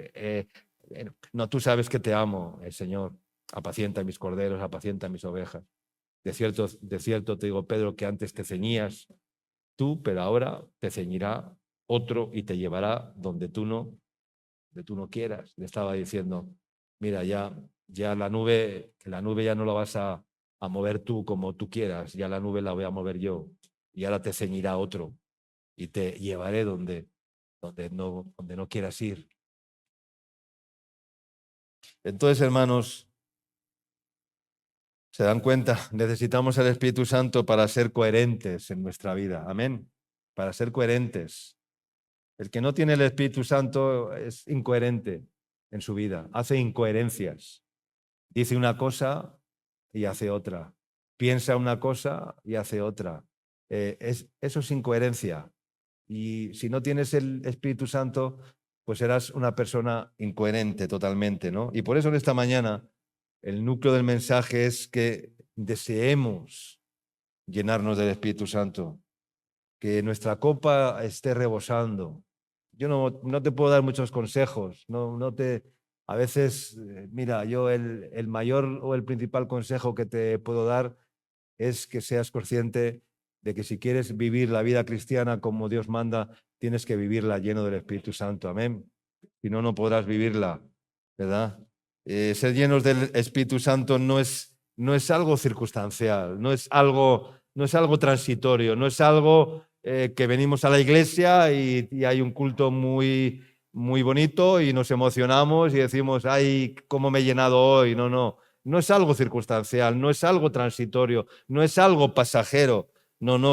no, tú sabes que te amo, el Señor, apacienta mis corderos, apacienta mis ovejas. De cierto te digo, Pedro, que antes te ceñías tú, pero ahora te ceñirá otro y te llevará donde tú no quieras. Le estaba diciendo: mira, ya la nube ya no la vas a mover tú como tú quieras, ya la nube la voy a mover yo, y ahora te ceñirá otro y te llevaré donde no quieras ir. Entonces, hermanos, ¿se dan cuenta? Necesitamos el Espíritu Santo para ser coherentes en nuestra vida. Amén. Para ser coherentes. El que no tiene el Espíritu Santo es incoherente en su vida, hace incoherencias. Dice una cosa y hace otra. Piensa una cosa y hace otra. Eso es incoherencia. Y si no tienes el Espíritu Santo, pues serás una persona incoherente totalmente, ¿no? Y por eso en esta mañana el núcleo del mensaje es que deseemos llenarnos del Espíritu Santo, que nuestra copa esté rebosando. Yo no te puedo dar muchos consejos, a veces, mira, yo el mayor o el principal consejo que te puedo dar es que seas consciente de que si quieres vivir la vida cristiana como Dios manda, tienes que vivirla lleno del Espíritu Santo. Amén. Si no, no podrás vivirla, ¿verdad? Ser llenos del Espíritu Santo no es algo circunstancial, no es algo transitorio, no es algo que venimos a la iglesia y hay un culto muy bonito y nos emocionamos y decimos: ay, cómo me he llenado hoy. No es algo circunstancial, no es algo transitorio, no es algo pasajero,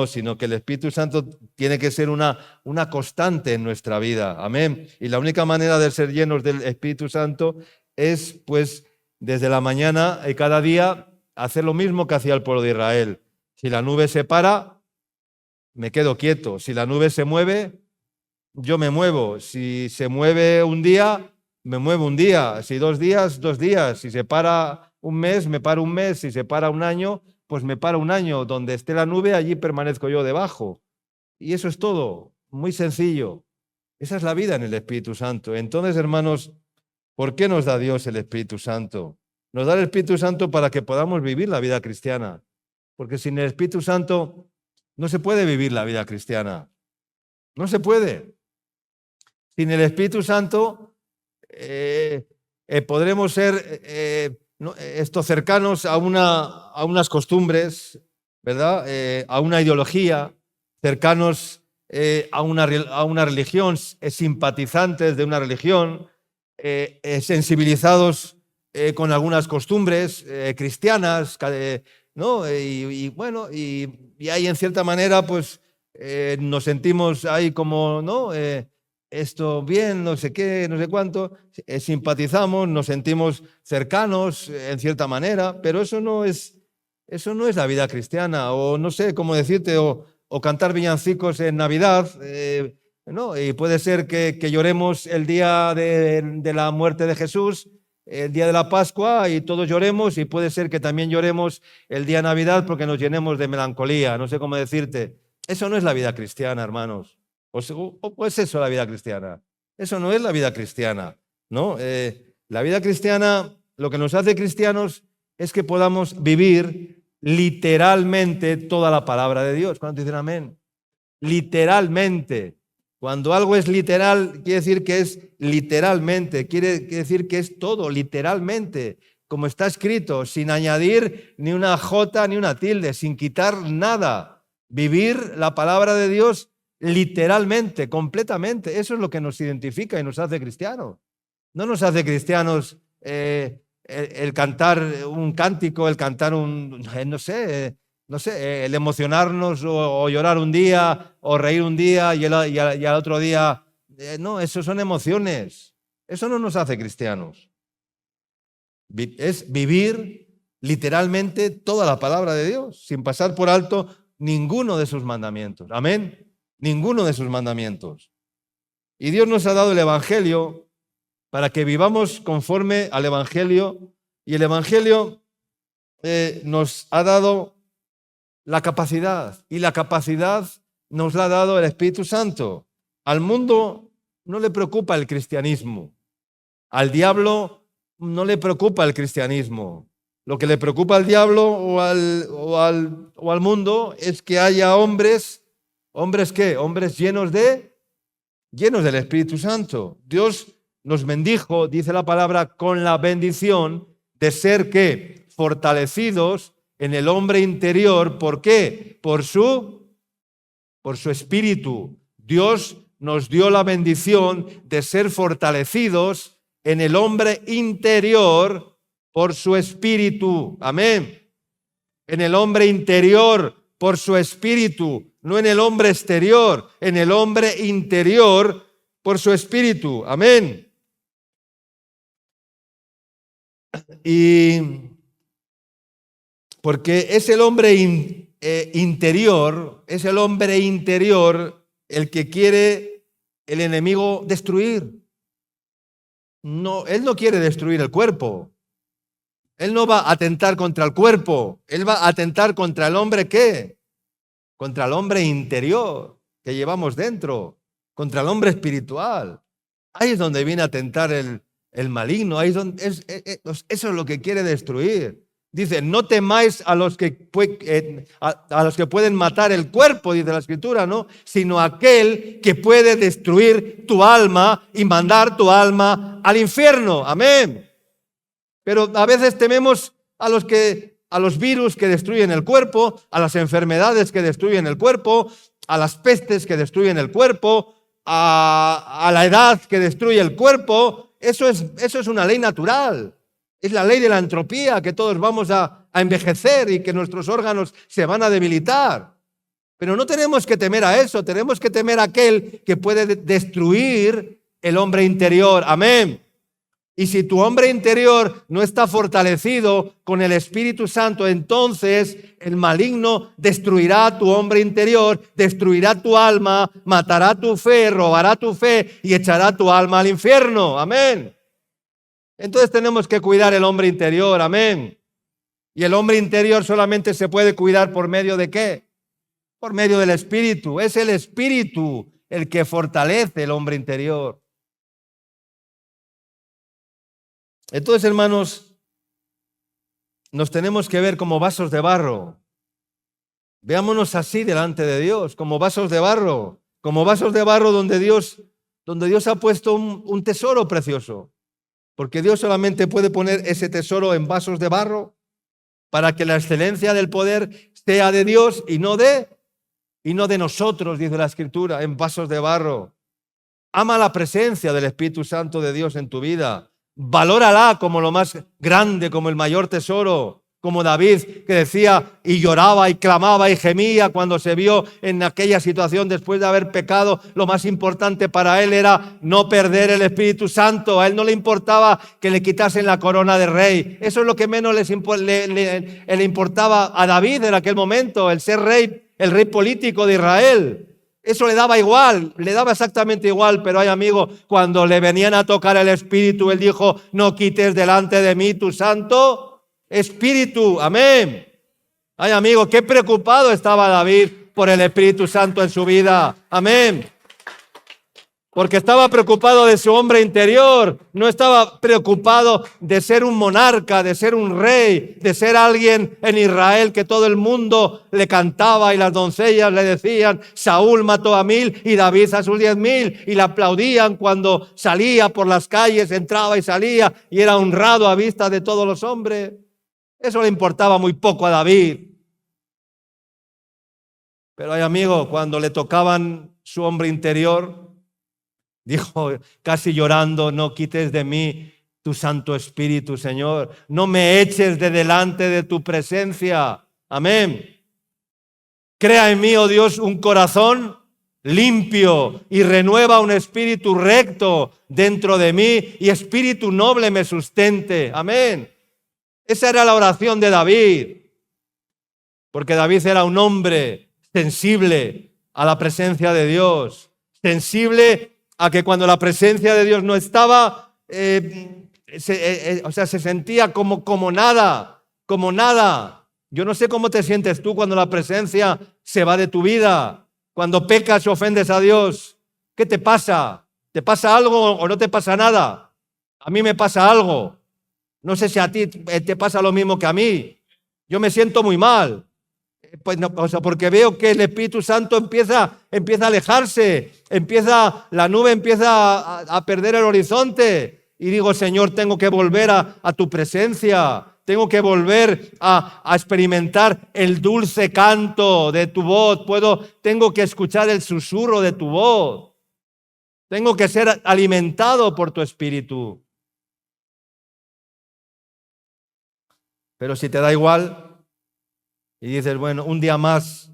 sino que el Espíritu Santo tiene que ser una constante en nuestra vida. Amén. Y la única manera de ser llenos del Espíritu Santo es, pues, desde la mañana y cada día hacer lo mismo que hacía el pueblo de Israel. Si la nube se para, me quedo quieto. Si la nube se mueve, yo me muevo. Si se mueve un día, me muevo un día. Si 2 días, 2 días. Si se para un mes, me paro un mes. Si se para un año, pues me paro un año. Donde esté la nube, allí permanezco yo debajo. Y eso es todo. Muy sencillo. Esa es la vida en el Espíritu Santo. Entonces, hermanos, ¿por qué nos da Dios el Espíritu Santo? Nos da el Espíritu Santo para que podamos vivir la vida cristiana. Porque sin el Espíritu Santo no se puede vivir la vida cristiana. No se puede. Sin el Espíritu Santo podremos ser cercanos a unas costumbres, ¿verdad? A una ideología, cercanos a una religión, simpatizantes de una religión, sensibilizados con algunas costumbres cristianas, ¿no? Bueno, y ahí en cierta manera, pues nos sentimos ahí como, ¿no? Esto bien, no sé qué, no sé cuánto, simpatizamos, nos sentimos cercanos en cierta manera, pero eso no es la vida cristiana, o no sé cómo decirte, o cantar villancicos en Navidad, ¿no? Y puede ser que lloremos el día de la muerte de Jesús, el día de la Pascua, y todos lloremos, y puede ser que también lloremos el día de Navidad porque nos llenemos de melancolía, no sé cómo decirte. Eso no es la vida cristiana, hermanos. ¿O es eso la vida cristiana? Eso no es la vida cristiana, ¿no? La vida cristiana, lo que nos hace cristianos es que podamos vivir literalmente toda la palabra de Dios. ¿Cuántos dicen amén? Literalmente. Cuando algo es literal, quiere decir que es literalmente, quiere decir que es todo, literalmente, como está escrito, sin añadir ni una jota ni una tilde, sin quitar nada. Vivir la palabra de Dios literalmente, completamente. Eso es lo que nos identifica y nos hace cristianos. No nos hace cristianos el cantar un cántico, el cantar no sé, el emocionarnos o llorar un día o reír un día y al otro día. No, eso son emociones. Eso no nos hace cristianos. Es vivir literalmente toda la palabra de Dios, sin pasar por alto ninguno de sus mandamientos. Amén. Ninguno de sus mandamientos. Y Dios nos ha dado el Evangelio para que vivamos conforme al Evangelio. Y el Evangelio nos ha dado la capacidad. Y la capacidad nos la ha dado el Espíritu Santo. Al mundo no le preocupa el cristianismo. Al diablo no le preocupa el cristianismo. Lo que le preocupa al diablo o al mundo es que haya hombres. ¿Hombres qué? Hombres llenos del Espíritu Santo. Dios nos bendijo, dice la palabra, con la bendición de ser ¿qué? Fortalecidos en el hombre interior. ¿Por qué? Por su espíritu. Dios nos dio la bendición de ser fortalecidos en el hombre interior por su espíritu. Amén. En el hombre interior por su espíritu, no en el hombre exterior, en el hombre interior por su espíritu. Amén. Y porque es el hombre interior, es el hombre interior el que quiere el enemigo destruir. No, él no quiere destruir el cuerpo. Él no va a atentar contra el cuerpo. Él va a atentar contra el hombre ¿qué? Contra el hombre interior que llevamos dentro, contra el hombre espiritual. Ahí es donde viene a atentar el maligno. Ahí es donde, eso es lo que quiere destruir. Dice, no temáis a los que pueden matar el cuerpo, dice la Escritura, ¿no? Sino aquel que puede destruir tu alma y mandar tu alma al infierno. Amén. Pero a veces tememos a los virus que destruyen el cuerpo, a las enfermedades que destruyen el cuerpo, a las pestes que destruyen el cuerpo, a la edad que destruye el cuerpo. Eso es una ley natural. Es la ley de la entropía, que todos vamos a envejecer y que nuestros órganos se van a debilitar. Pero no tenemos que temer a eso, tenemos que temer a aquel que puede destruir el hombre interior. Amén. Y si tu hombre interior no está fortalecido con el Espíritu Santo, entonces el maligno destruirá tu hombre interior, destruirá tu alma, matará tu fe, robará tu fe y echará tu alma al infierno. Amén. Entonces tenemos que cuidar el hombre interior. Amén. Y el hombre interior solamente se puede cuidar por medio de ¿qué? Por medio del Espíritu. Es el Espíritu el que fortalece el hombre interior. Entonces, hermanos, nos tenemos que ver como vasos de barro. Veámonos así delante de Dios, como vasos de barro donde Dios ha puesto un tesoro precioso. Porque Dios solamente puede poner ese tesoro en vasos de barro para que la excelencia del poder sea de Dios y no de nosotros, dice la Escritura, en vasos de barro. Ama la presencia del Espíritu Santo de Dios en tu vida. Valórala como lo más grande, como el mayor tesoro, como David, que decía y lloraba y clamaba y gemía cuando se vio en aquella situación después de haber pecado. Lo más importante para él era no perder el Espíritu Santo. A él no le importaba que le quitasen la corona de rey. Eso es lo que menos le importaba a David en aquel momento, el ser rey, el rey político de Israel. Eso le daba igual, le daba exactamente igual, pero ay amigo, cuando le venían a tocar el Espíritu, él dijo, no quites delante de mí tu Santo Espíritu. Amén. Ay amigo, qué preocupado estaba David por el Espíritu Santo en su vida. Amén. Porque estaba preocupado de su hombre interior, no estaba preocupado de ser un monarca, de ser un rey, de ser alguien en Israel que todo el mundo le cantaba y las doncellas le decían, Saúl mató a 1000 y David a sus 10.000, y le aplaudían cuando salía por las calles, entraba y salía y era honrado a vista de todos los hombres. Eso le importaba muy poco a David. Pero ay, amigo, cuando le tocaban su hombre interior, dijo casi llorando, no quites de mí tu Santo Espíritu, Señor. No me eches de delante de tu presencia. Amén. Crea en mí, oh Dios, un corazón limpio y renueva un espíritu recto dentro de mí y espíritu noble me sustente. Amén. Esa era la oración de David. Porque David era un hombre sensible a la presencia de Dios. Sensible a que cuando la presencia de Dios no estaba, se sentía como nada, como nada. Yo no sé cómo te sientes tú cuando la presencia se va de tu vida, cuando pecas y ofendes a Dios. ¿Qué te pasa? ¿Te pasa algo o no te pasa nada? A mí me pasa algo. No sé si a ti te pasa lo mismo que a mí. Yo me siento muy mal. Pues no, porque veo que el Espíritu Santo empieza a alejarse, la nube empieza a perder el horizonte y digo, Señor, tengo que volver a tu presencia, tengo que volver a experimentar el dulce canto de tu voz, tengo que escuchar el susurro de tu voz, tengo que ser alimentado por tu Espíritu. Pero si te da igual, y dices, bueno, un día más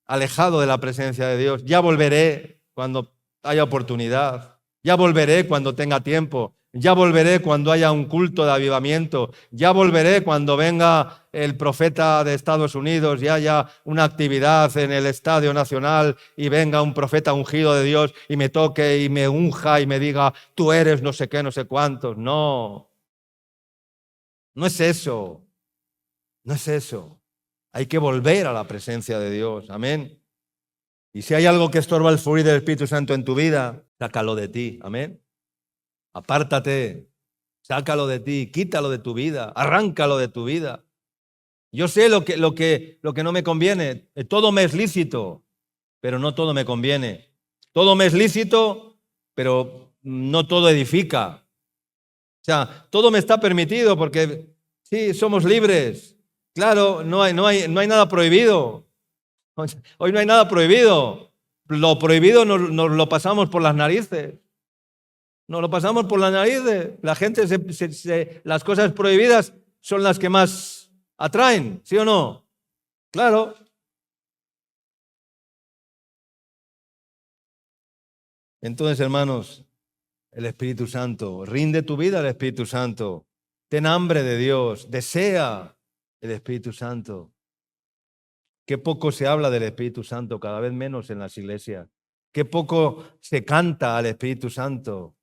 alejado de la presencia de Dios, ya volveré cuando haya oportunidad, ya volveré cuando tenga tiempo, ya volveré cuando haya un culto de avivamiento, ya volveré cuando venga el profeta de Estados Unidos y haya una actividad en el Estadio Nacional y venga un profeta ungido de Dios y me toque y me unja y me diga, tú eres no sé qué, no sé cuántos. No, no es eso, no es eso. Hay que volver a la presencia de Dios. Amén. Y si hay algo que estorba el fluir del Espíritu Santo en tu vida, sácalo de ti. Amén. Apártate. Sácalo de ti. Quítalo de tu vida. Arráncalo de tu vida. Yo sé lo que no me conviene. Todo me es lícito, pero no todo me conviene. Todo me es lícito, pero no todo edifica. O sea, todo me está permitido porque sí, somos libres. Claro, no hay nada prohibido. Hoy no hay nada prohibido. Lo prohibido nos lo pasamos por las narices. Nos lo pasamos por las narices. La gente, las cosas prohibidas son las que más atraen, ¿sí o no? Claro. Entonces, hermanos, el Espíritu Santo, rinde tu vida al Espíritu Santo. Ten hambre de Dios, desea el Espíritu Santo. Qué poco se habla del Espíritu Santo, cada vez menos en las iglesias. Qué poco se canta al Espíritu Santo.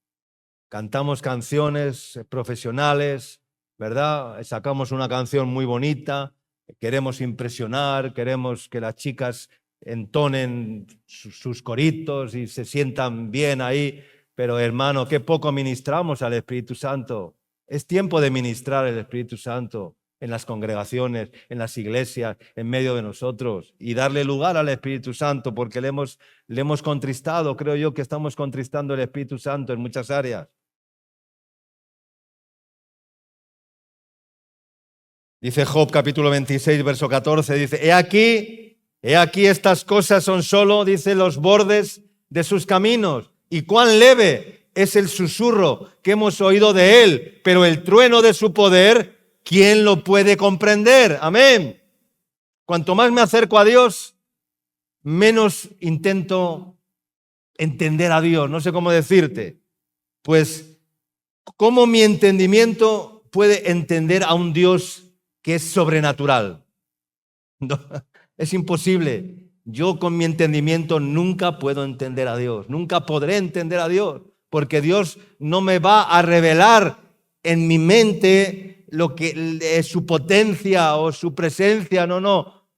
Cantamos canciones profesionales, ¿verdad? Sacamos una canción muy bonita, queremos impresionar, queremos que las chicas entonen sus coritos y se sientan bien ahí. Pero hermano, qué poco ministramos al Espíritu Santo. Es tiempo de ministrar el Espíritu Santo en las congregaciones, en las iglesias, en medio de nosotros y darle lugar al Espíritu Santo porque le hemos contristado. Creo yo que estamos contristando el Espíritu Santo en muchas áreas. Dice Job capítulo 26, verso 14, dice, he aquí estas cosas son solo, dice, los bordes de sus caminos y cuán leve es el susurro que hemos oído de él, pero el trueno de su poder, ¿quién lo puede comprender? Amén. Cuanto más me acerco a Dios, menos intento entender a Dios. No sé cómo decirte. Pues, ¿cómo mi entendimiento puede entender a un Dios que es sobrenatural? No, es imposible. Yo con mi entendimiento nunca puedo entender a Dios. Nunca podré entender a Dios. Porque Dios no me va a revelar en mi mente lo que es su potencia o su presencia, no.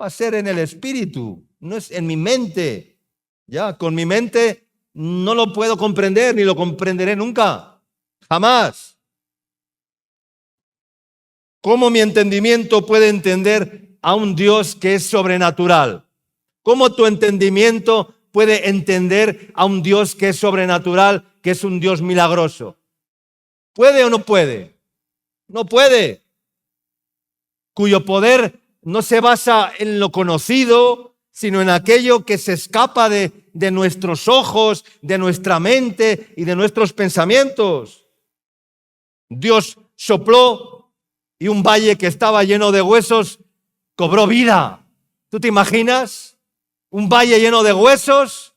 Va a ser en el Espíritu, no es en mi mente. Ya, con mi mente no lo puedo comprender ni lo comprenderé nunca, jamás. ¿Cómo mi entendimiento puede entender a un Dios que es sobrenatural? ¿Cómo tu entendimiento puede entender a un Dios que es sobrenatural, que es un Dios milagroso? ¿Puede o no puede? No puede. Cuyo poder no se basa en lo conocido, sino en aquello que se escapa de nuestros ojos, de nuestra mente y de nuestros pensamientos. Dios sopló y un valle que estaba lleno de huesos cobró vida. ¿Tú te imaginas? Un valle lleno de huesos,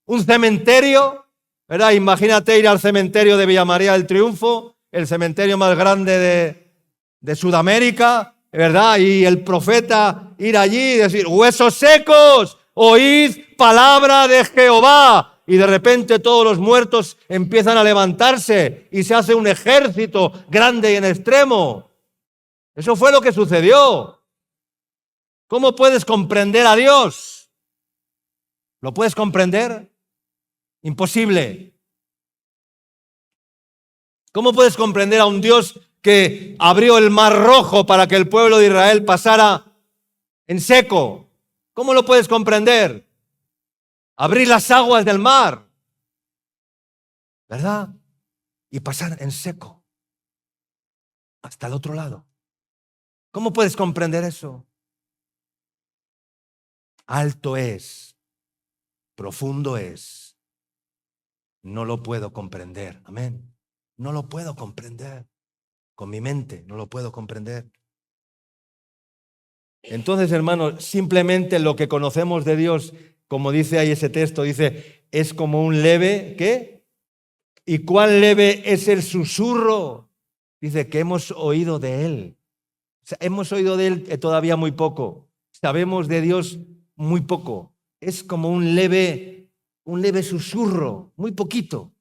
un cementerio, ¿verdad? Imagínate ir al cementerio de Villa María del Triunfo, el cementerio más grande de Sudamérica, ¿verdad? Y el profeta ir allí y decir, huesos secos, oíd palabra de Jehová. Y de repente todos los muertos empiezan a levantarse y se hace un ejército grande y en extremo. Eso fue lo que sucedió. ¿Cómo puedes comprender a Dios? ¿Lo puedes comprender? Imposible. ¿Cómo puedes comprender a un Dios que abrió el mar rojo para que el pueblo de Israel pasara en seco? ¿Cómo lo puedes comprender? Abrir las aguas del mar, ¿verdad? Y pasar en seco hasta el otro lado. ¿Cómo puedes comprender eso? Alto es, profundo es. No lo puedo comprender. Amén. No lo puedo comprender. Con mi mente no lo puedo comprender. Entonces, hermanos, simplemente lo que conocemos de Dios, como dice ahí ese texto, dice, es como un leve, ¿qué? ¿Y cuán leve es el susurro? Dice que hemos oído de Él. O sea, hemos oído de Él todavía muy poco. Sabemos de Dios muy poco. Es como un leve susurro, muy poquito.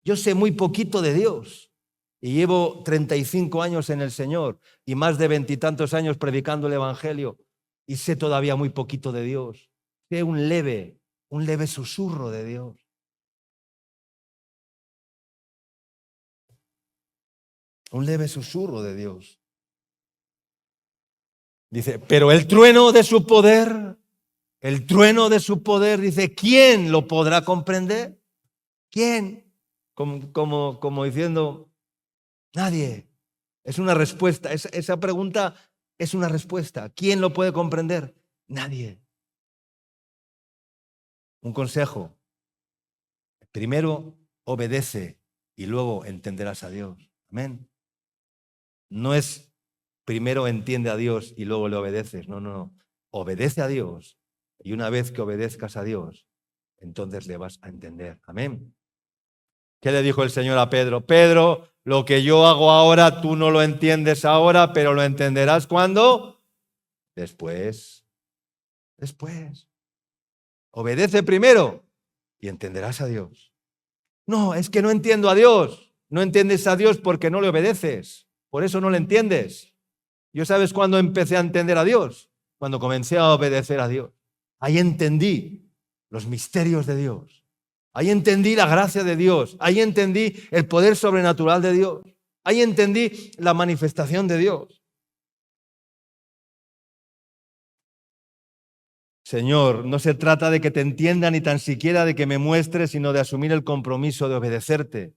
Yo sé muy poquito de Dios. Y llevo 35 años en el Señor y más de 20 y tantos años predicando el Evangelio y sé todavía muy poquito de Dios. Sé un leve susurro de Dios. Un leve susurro de Dios. Dice, pero el trueno de su poder, dice, ¿quién lo podrá comprender? ¿Quién? Como diciendo, nadie. Es una respuesta. Esa pregunta es una respuesta. ¿Quién lo puede comprender? Nadie. Un consejo. Primero obedece y luego entenderás a Dios. Amén. No es primero entiende a Dios y luego le obedeces. No. Obedece a Dios y una vez que obedezcas a Dios, entonces le vas a entender. Amén. ¿Qué le dijo el Señor a Pedro? Pedro, lo que yo hago ahora, tú no lo entiendes ahora, pero lo entenderás ¿cuándo? Después. Obedece primero y entenderás a Dios. No, es que no entiendo a Dios. No entiendes a Dios porque no le obedeces. Por eso no le entiendes. ¿Yo sabes cuándo empecé a entender a Dios? Cuando comencé a obedecer a Dios. Ahí entendí los misterios de Dios. Ahí entendí la gracia de Dios. Ahí entendí el poder sobrenatural de Dios. Ahí entendí la manifestación de Dios. Señor, no se trata de que te entienda ni tan siquiera de que me muestres, sino de asumir el compromiso de obedecerte.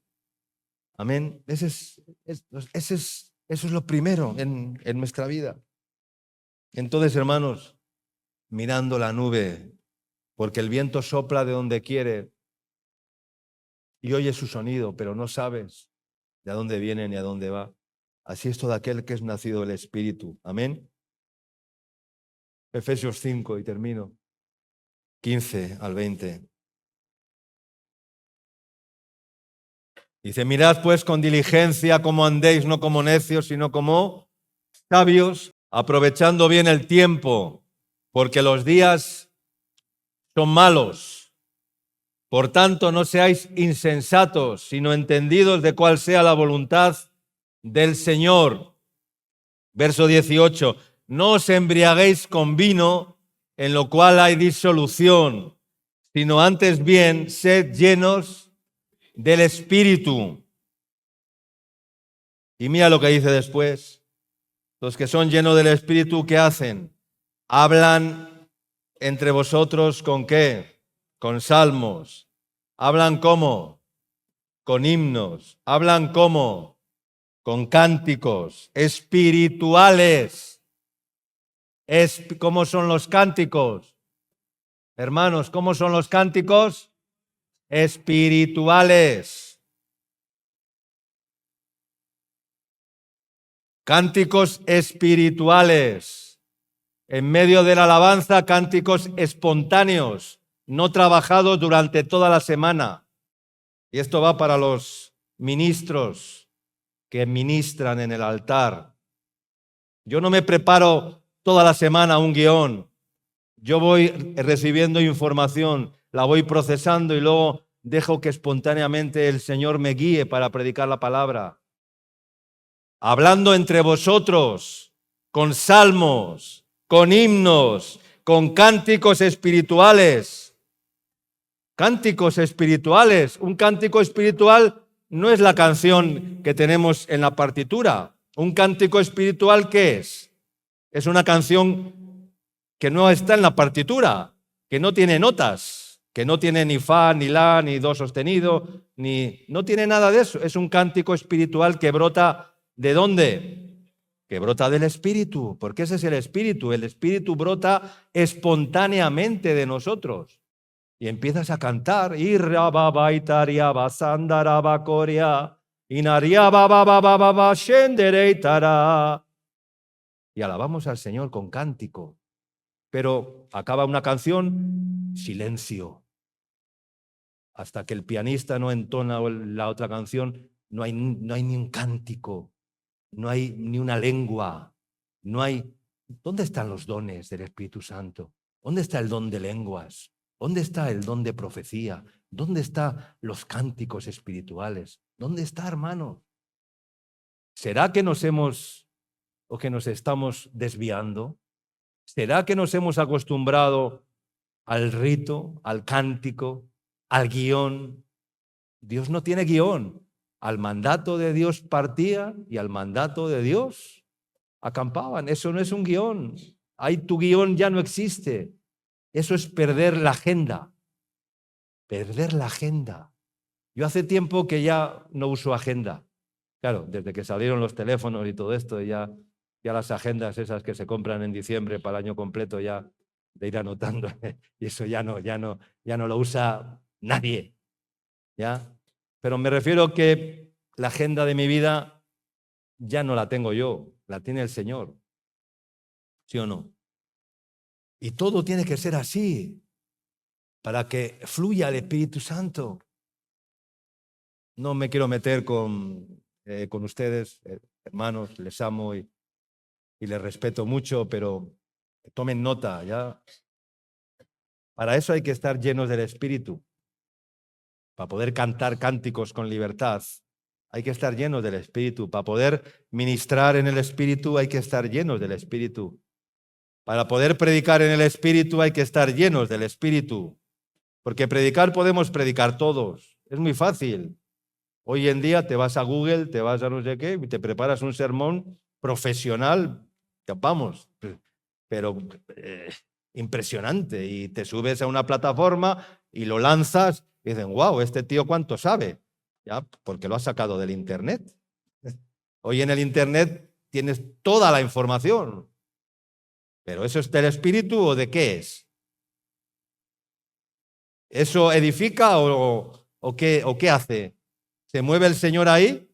Amén. Eso es lo primero en nuestra vida. Entonces, hermanos, mirando la nube, porque el viento sopla de donde quiere y oyes su sonido, pero no sabes de a dónde viene ni a dónde va. Así es todo aquel que es nacido del Espíritu. Amén. Efesios 5, y termino, 15 al 20. Dice, mirad pues con diligencia cómo andéis, no como necios, sino como sabios, aprovechando bien el tiempo, porque los días son malos. Por tanto, no seáis insensatos, sino entendidos de cuál sea la voluntad del Señor. Verso 18. No os embriaguéis con vino, en lo cual hay disolución, sino antes bien, sed llenos del Espíritu. Y mira lo que dice después. Los que son llenos del Espíritu, ¿qué hacen? Hablan entre vosotros ¿con qué? Con salmos. ¿Hablan cómo? Con himnos. ¿Hablan cómo? Con cánticos espirituales. ¿Cómo son los cánticos? Hermanos, ¿cómo son los cánticos? Espirituales. Cánticos espirituales. En medio de la alabanza, cánticos espontáneos, no trabajados durante toda la semana. Y esto va para los ministros que ministran en el altar. Yo no me preparo toda la semana un guión. Yo voy recibiendo información, la voy procesando y luego dejo que espontáneamente el Señor me guíe para predicar la palabra. Hablando entre vosotros, con salmos, con himnos, con cánticos espirituales. Cánticos espirituales. Un cántico espiritual no es la canción que tenemos en la partitura. Un cántico espiritual, ¿qué es? Es una canción que no está en la partitura, que no tiene notas, que no tiene ni fa, ni la, ni do sostenido, no tiene nada de eso. Es un cántico espiritual que brota ¿de dónde? Que brota del Espíritu, porque ese es el Espíritu. El Espíritu brota espontáneamente de nosotros. Y empiezas a cantar, y alabamos al Señor con cántico. Pero acaba una canción, silencio. Hasta que el pianista no entona la otra canción, no hay ni un cántico, no hay ni una lengua, no hay... ¿Dónde están los dones del Espíritu Santo? ¿Dónde está el don de lenguas? ¿Dónde está el don de profecía? ¿Dónde están los cánticos espirituales? ¿Dónde está, hermano? ¿Será que nos estamos desviando? ¿Será que nos hemos acostumbrado al rito, al cántico, al guión? Dios no tiene guión. Al mandato de Dios partía y al mandato de Dios acampaban. Eso no es un guión. Ahí tu guión ya no existe. Eso es perder la agenda. Perder la agenda. Yo hace tiempo que ya no uso agenda. Claro, desde que salieron los teléfonos y todo esto, ya las agendas esas que se compran en diciembre para el año completo ya de ir anotando. Y eso ya no lo usa nadie. ¿Ya? Pero me refiero que la agenda de mi vida ya no la tengo yo, la tiene el Señor. ¿Sí o no? Y todo tiene que ser así para que fluya el Espíritu Santo. No me quiero meter con ustedes, hermanos, les amo y les respeto mucho, pero tomen nota, ¿ya? Para eso hay que estar llenos del Espíritu. Para poder cantar cánticos con libertad, hay que estar llenos del Espíritu. Para poder ministrar en el Espíritu, hay que estar llenos del Espíritu. Para poder predicar en el Espíritu, hay que estar llenos del Espíritu. Porque predicar podemos predicar todos. Es muy fácil. Hoy en día te vas a Google, te vas a no sé qué, y te preparas un sermón profesional, vamos, pero impresionante. Y te subes a una plataforma y lo lanzas y dicen, wow, este tío cuánto sabe, ya, porque lo has sacado del Internet. Hoy en el Internet tienes toda la información. ¿Pero eso es del Espíritu o de qué es? ¿Eso edifica o qué hace? ¿Se mueve el Señor ahí?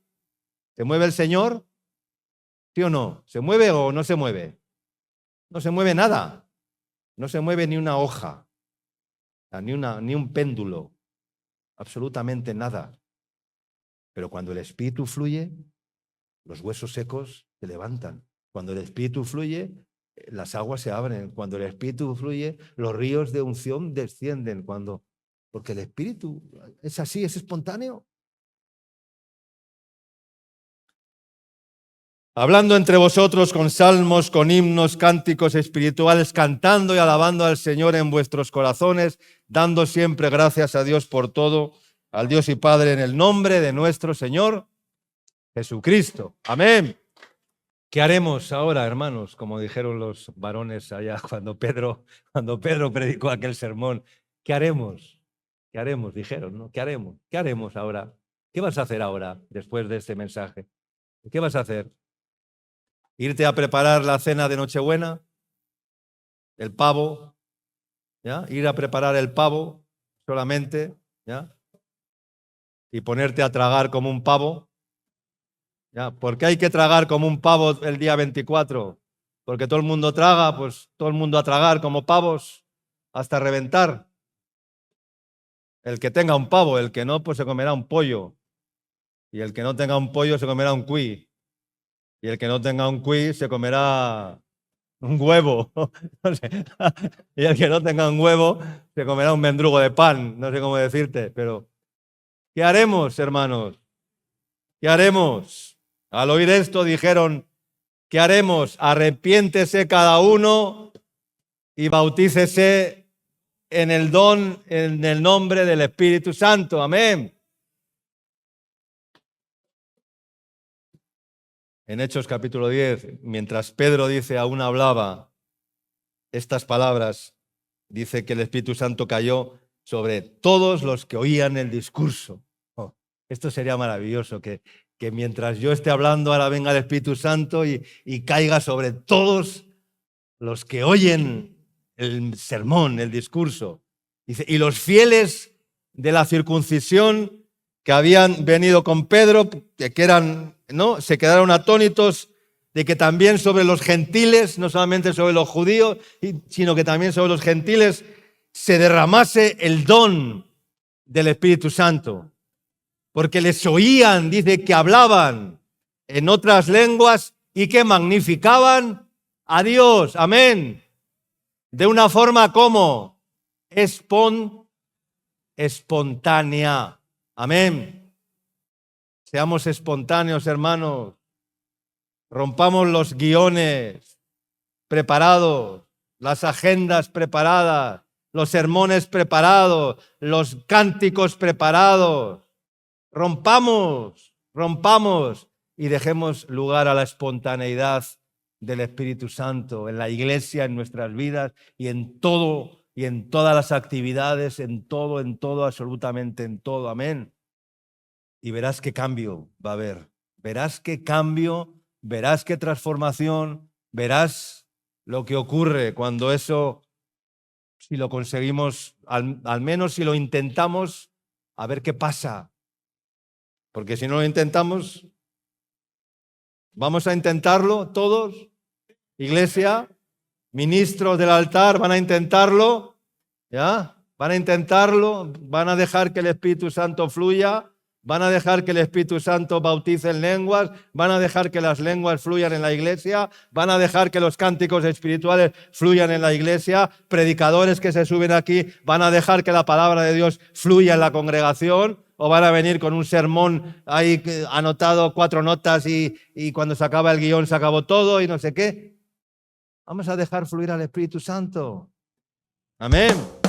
¿Se mueve el Señor? ¿Sí o no? ¿Se mueve o no se mueve? No se mueve nada. No se mueve ni una hoja, ni un péndulo, absolutamente nada. Pero cuando el Espíritu fluye, los huesos secos se levantan. Cuando el Espíritu fluye, las aguas se abren. Cuando el Espíritu fluye, los ríos de unción descienden. Porque el Espíritu es así, es espontáneo. hablando entre vosotros con salmos, con himnos, cánticos espirituales, cantando y alabando al Señor en vuestros corazones, dando siempre gracias a Dios por todo, al Dios y Padre, en el nombre de nuestro Señor Jesucristo. Amén. ¿Qué haremos ahora, hermanos? Como dijeron los varones allá cuando Pedro predicó aquel sermón. ¿Qué haremos? ¿Qué haremos? Dijeron, ¿no? ¿Qué haremos? ¿Qué haremos ahora? ¿Qué vas a hacer ahora, después de este mensaje? ¿Qué vas a hacer? ¿Irte a preparar la cena de Nochebuena? ¿El pavo? ¿Ya? ¿Ir a preparar el pavo solamente? ¿Ya? ¿Y ponerte a tragar como un pavo? ¿Ya? ¿Por qué hay que tragar como un pavo el día 24? Porque todo el mundo traga, pues todo el mundo a tragar como pavos hasta reventar. El que tenga un pavo, el que no, pues se comerá un pollo. Y el que no tenga un pollo se comerá un cuy. Y el que no tenga un cuy se comerá un huevo. No sé. Y el que no tenga un huevo se comerá un mendrugo de pan. No sé cómo decirte, pero ¿qué haremos, hermanos? ¿Qué haremos? Al oír esto dijeron, ¿qué haremos? Arrepiéntese cada uno y bautícese en el don, en el nombre del Espíritu Santo. Amén. En Hechos capítulo 10, mientras Pedro dice, aún hablaba estas palabras, dice que el Espíritu Santo cayó sobre todos los que oían el discurso. Oh, esto sería maravilloso, que mientras yo esté hablando, ahora venga el Espíritu Santo y caiga sobre todos los que oyen el sermón, el discurso. Dice, y los fieles de la circuncisión que habían venido con Pedro, que eran, ¿no? Se quedaron atónitos de que también sobre los gentiles, no solamente sobre los judíos, sino que también sobre los gentiles se derramase el don del Espíritu Santo. Porque les oían, dice, que hablaban en otras lenguas y que magnificaban a Dios. Amén. De una forma como espontánea. Amén. Seamos espontáneos, hermanos. Rompamos los guiones preparados, las agendas preparadas, los sermones preparados, los cánticos preparados. Rompamos y dejemos lugar a la espontaneidad del Espíritu Santo en la iglesia, en nuestras vidas y en todo y en todas las actividades, en todo, absolutamente en todo. Amén. Y verás qué cambio va a haber. Verás qué cambio, verás qué transformación, verás lo que ocurre cuando eso, si lo conseguimos, al menos si lo intentamos, a ver qué pasa. Porque si no lo intentamos, vamos a intentarlo todos. Iglesia, ministros del altar, van a intentarlo, ¿ya? Van a intentarlo, van a dejar que el Espíritu Santo fluya, van a dejar que el Espíritu Santo bautice en lenguas, van a dejar que las lenguas fluyan en la iglesia, van a dejar que los cánticos espirituales fluyan en la iglesia, predicadores que se suben aquí, van a dejar que la palabra de Dios fluya en la congregación. ¿O van a venir con un sermón ahí anotado 4 notas y cuando se acaba el guión se acabó todo y no sé qué? Vamos a dejar fluir al Espíritu Santo. Amén.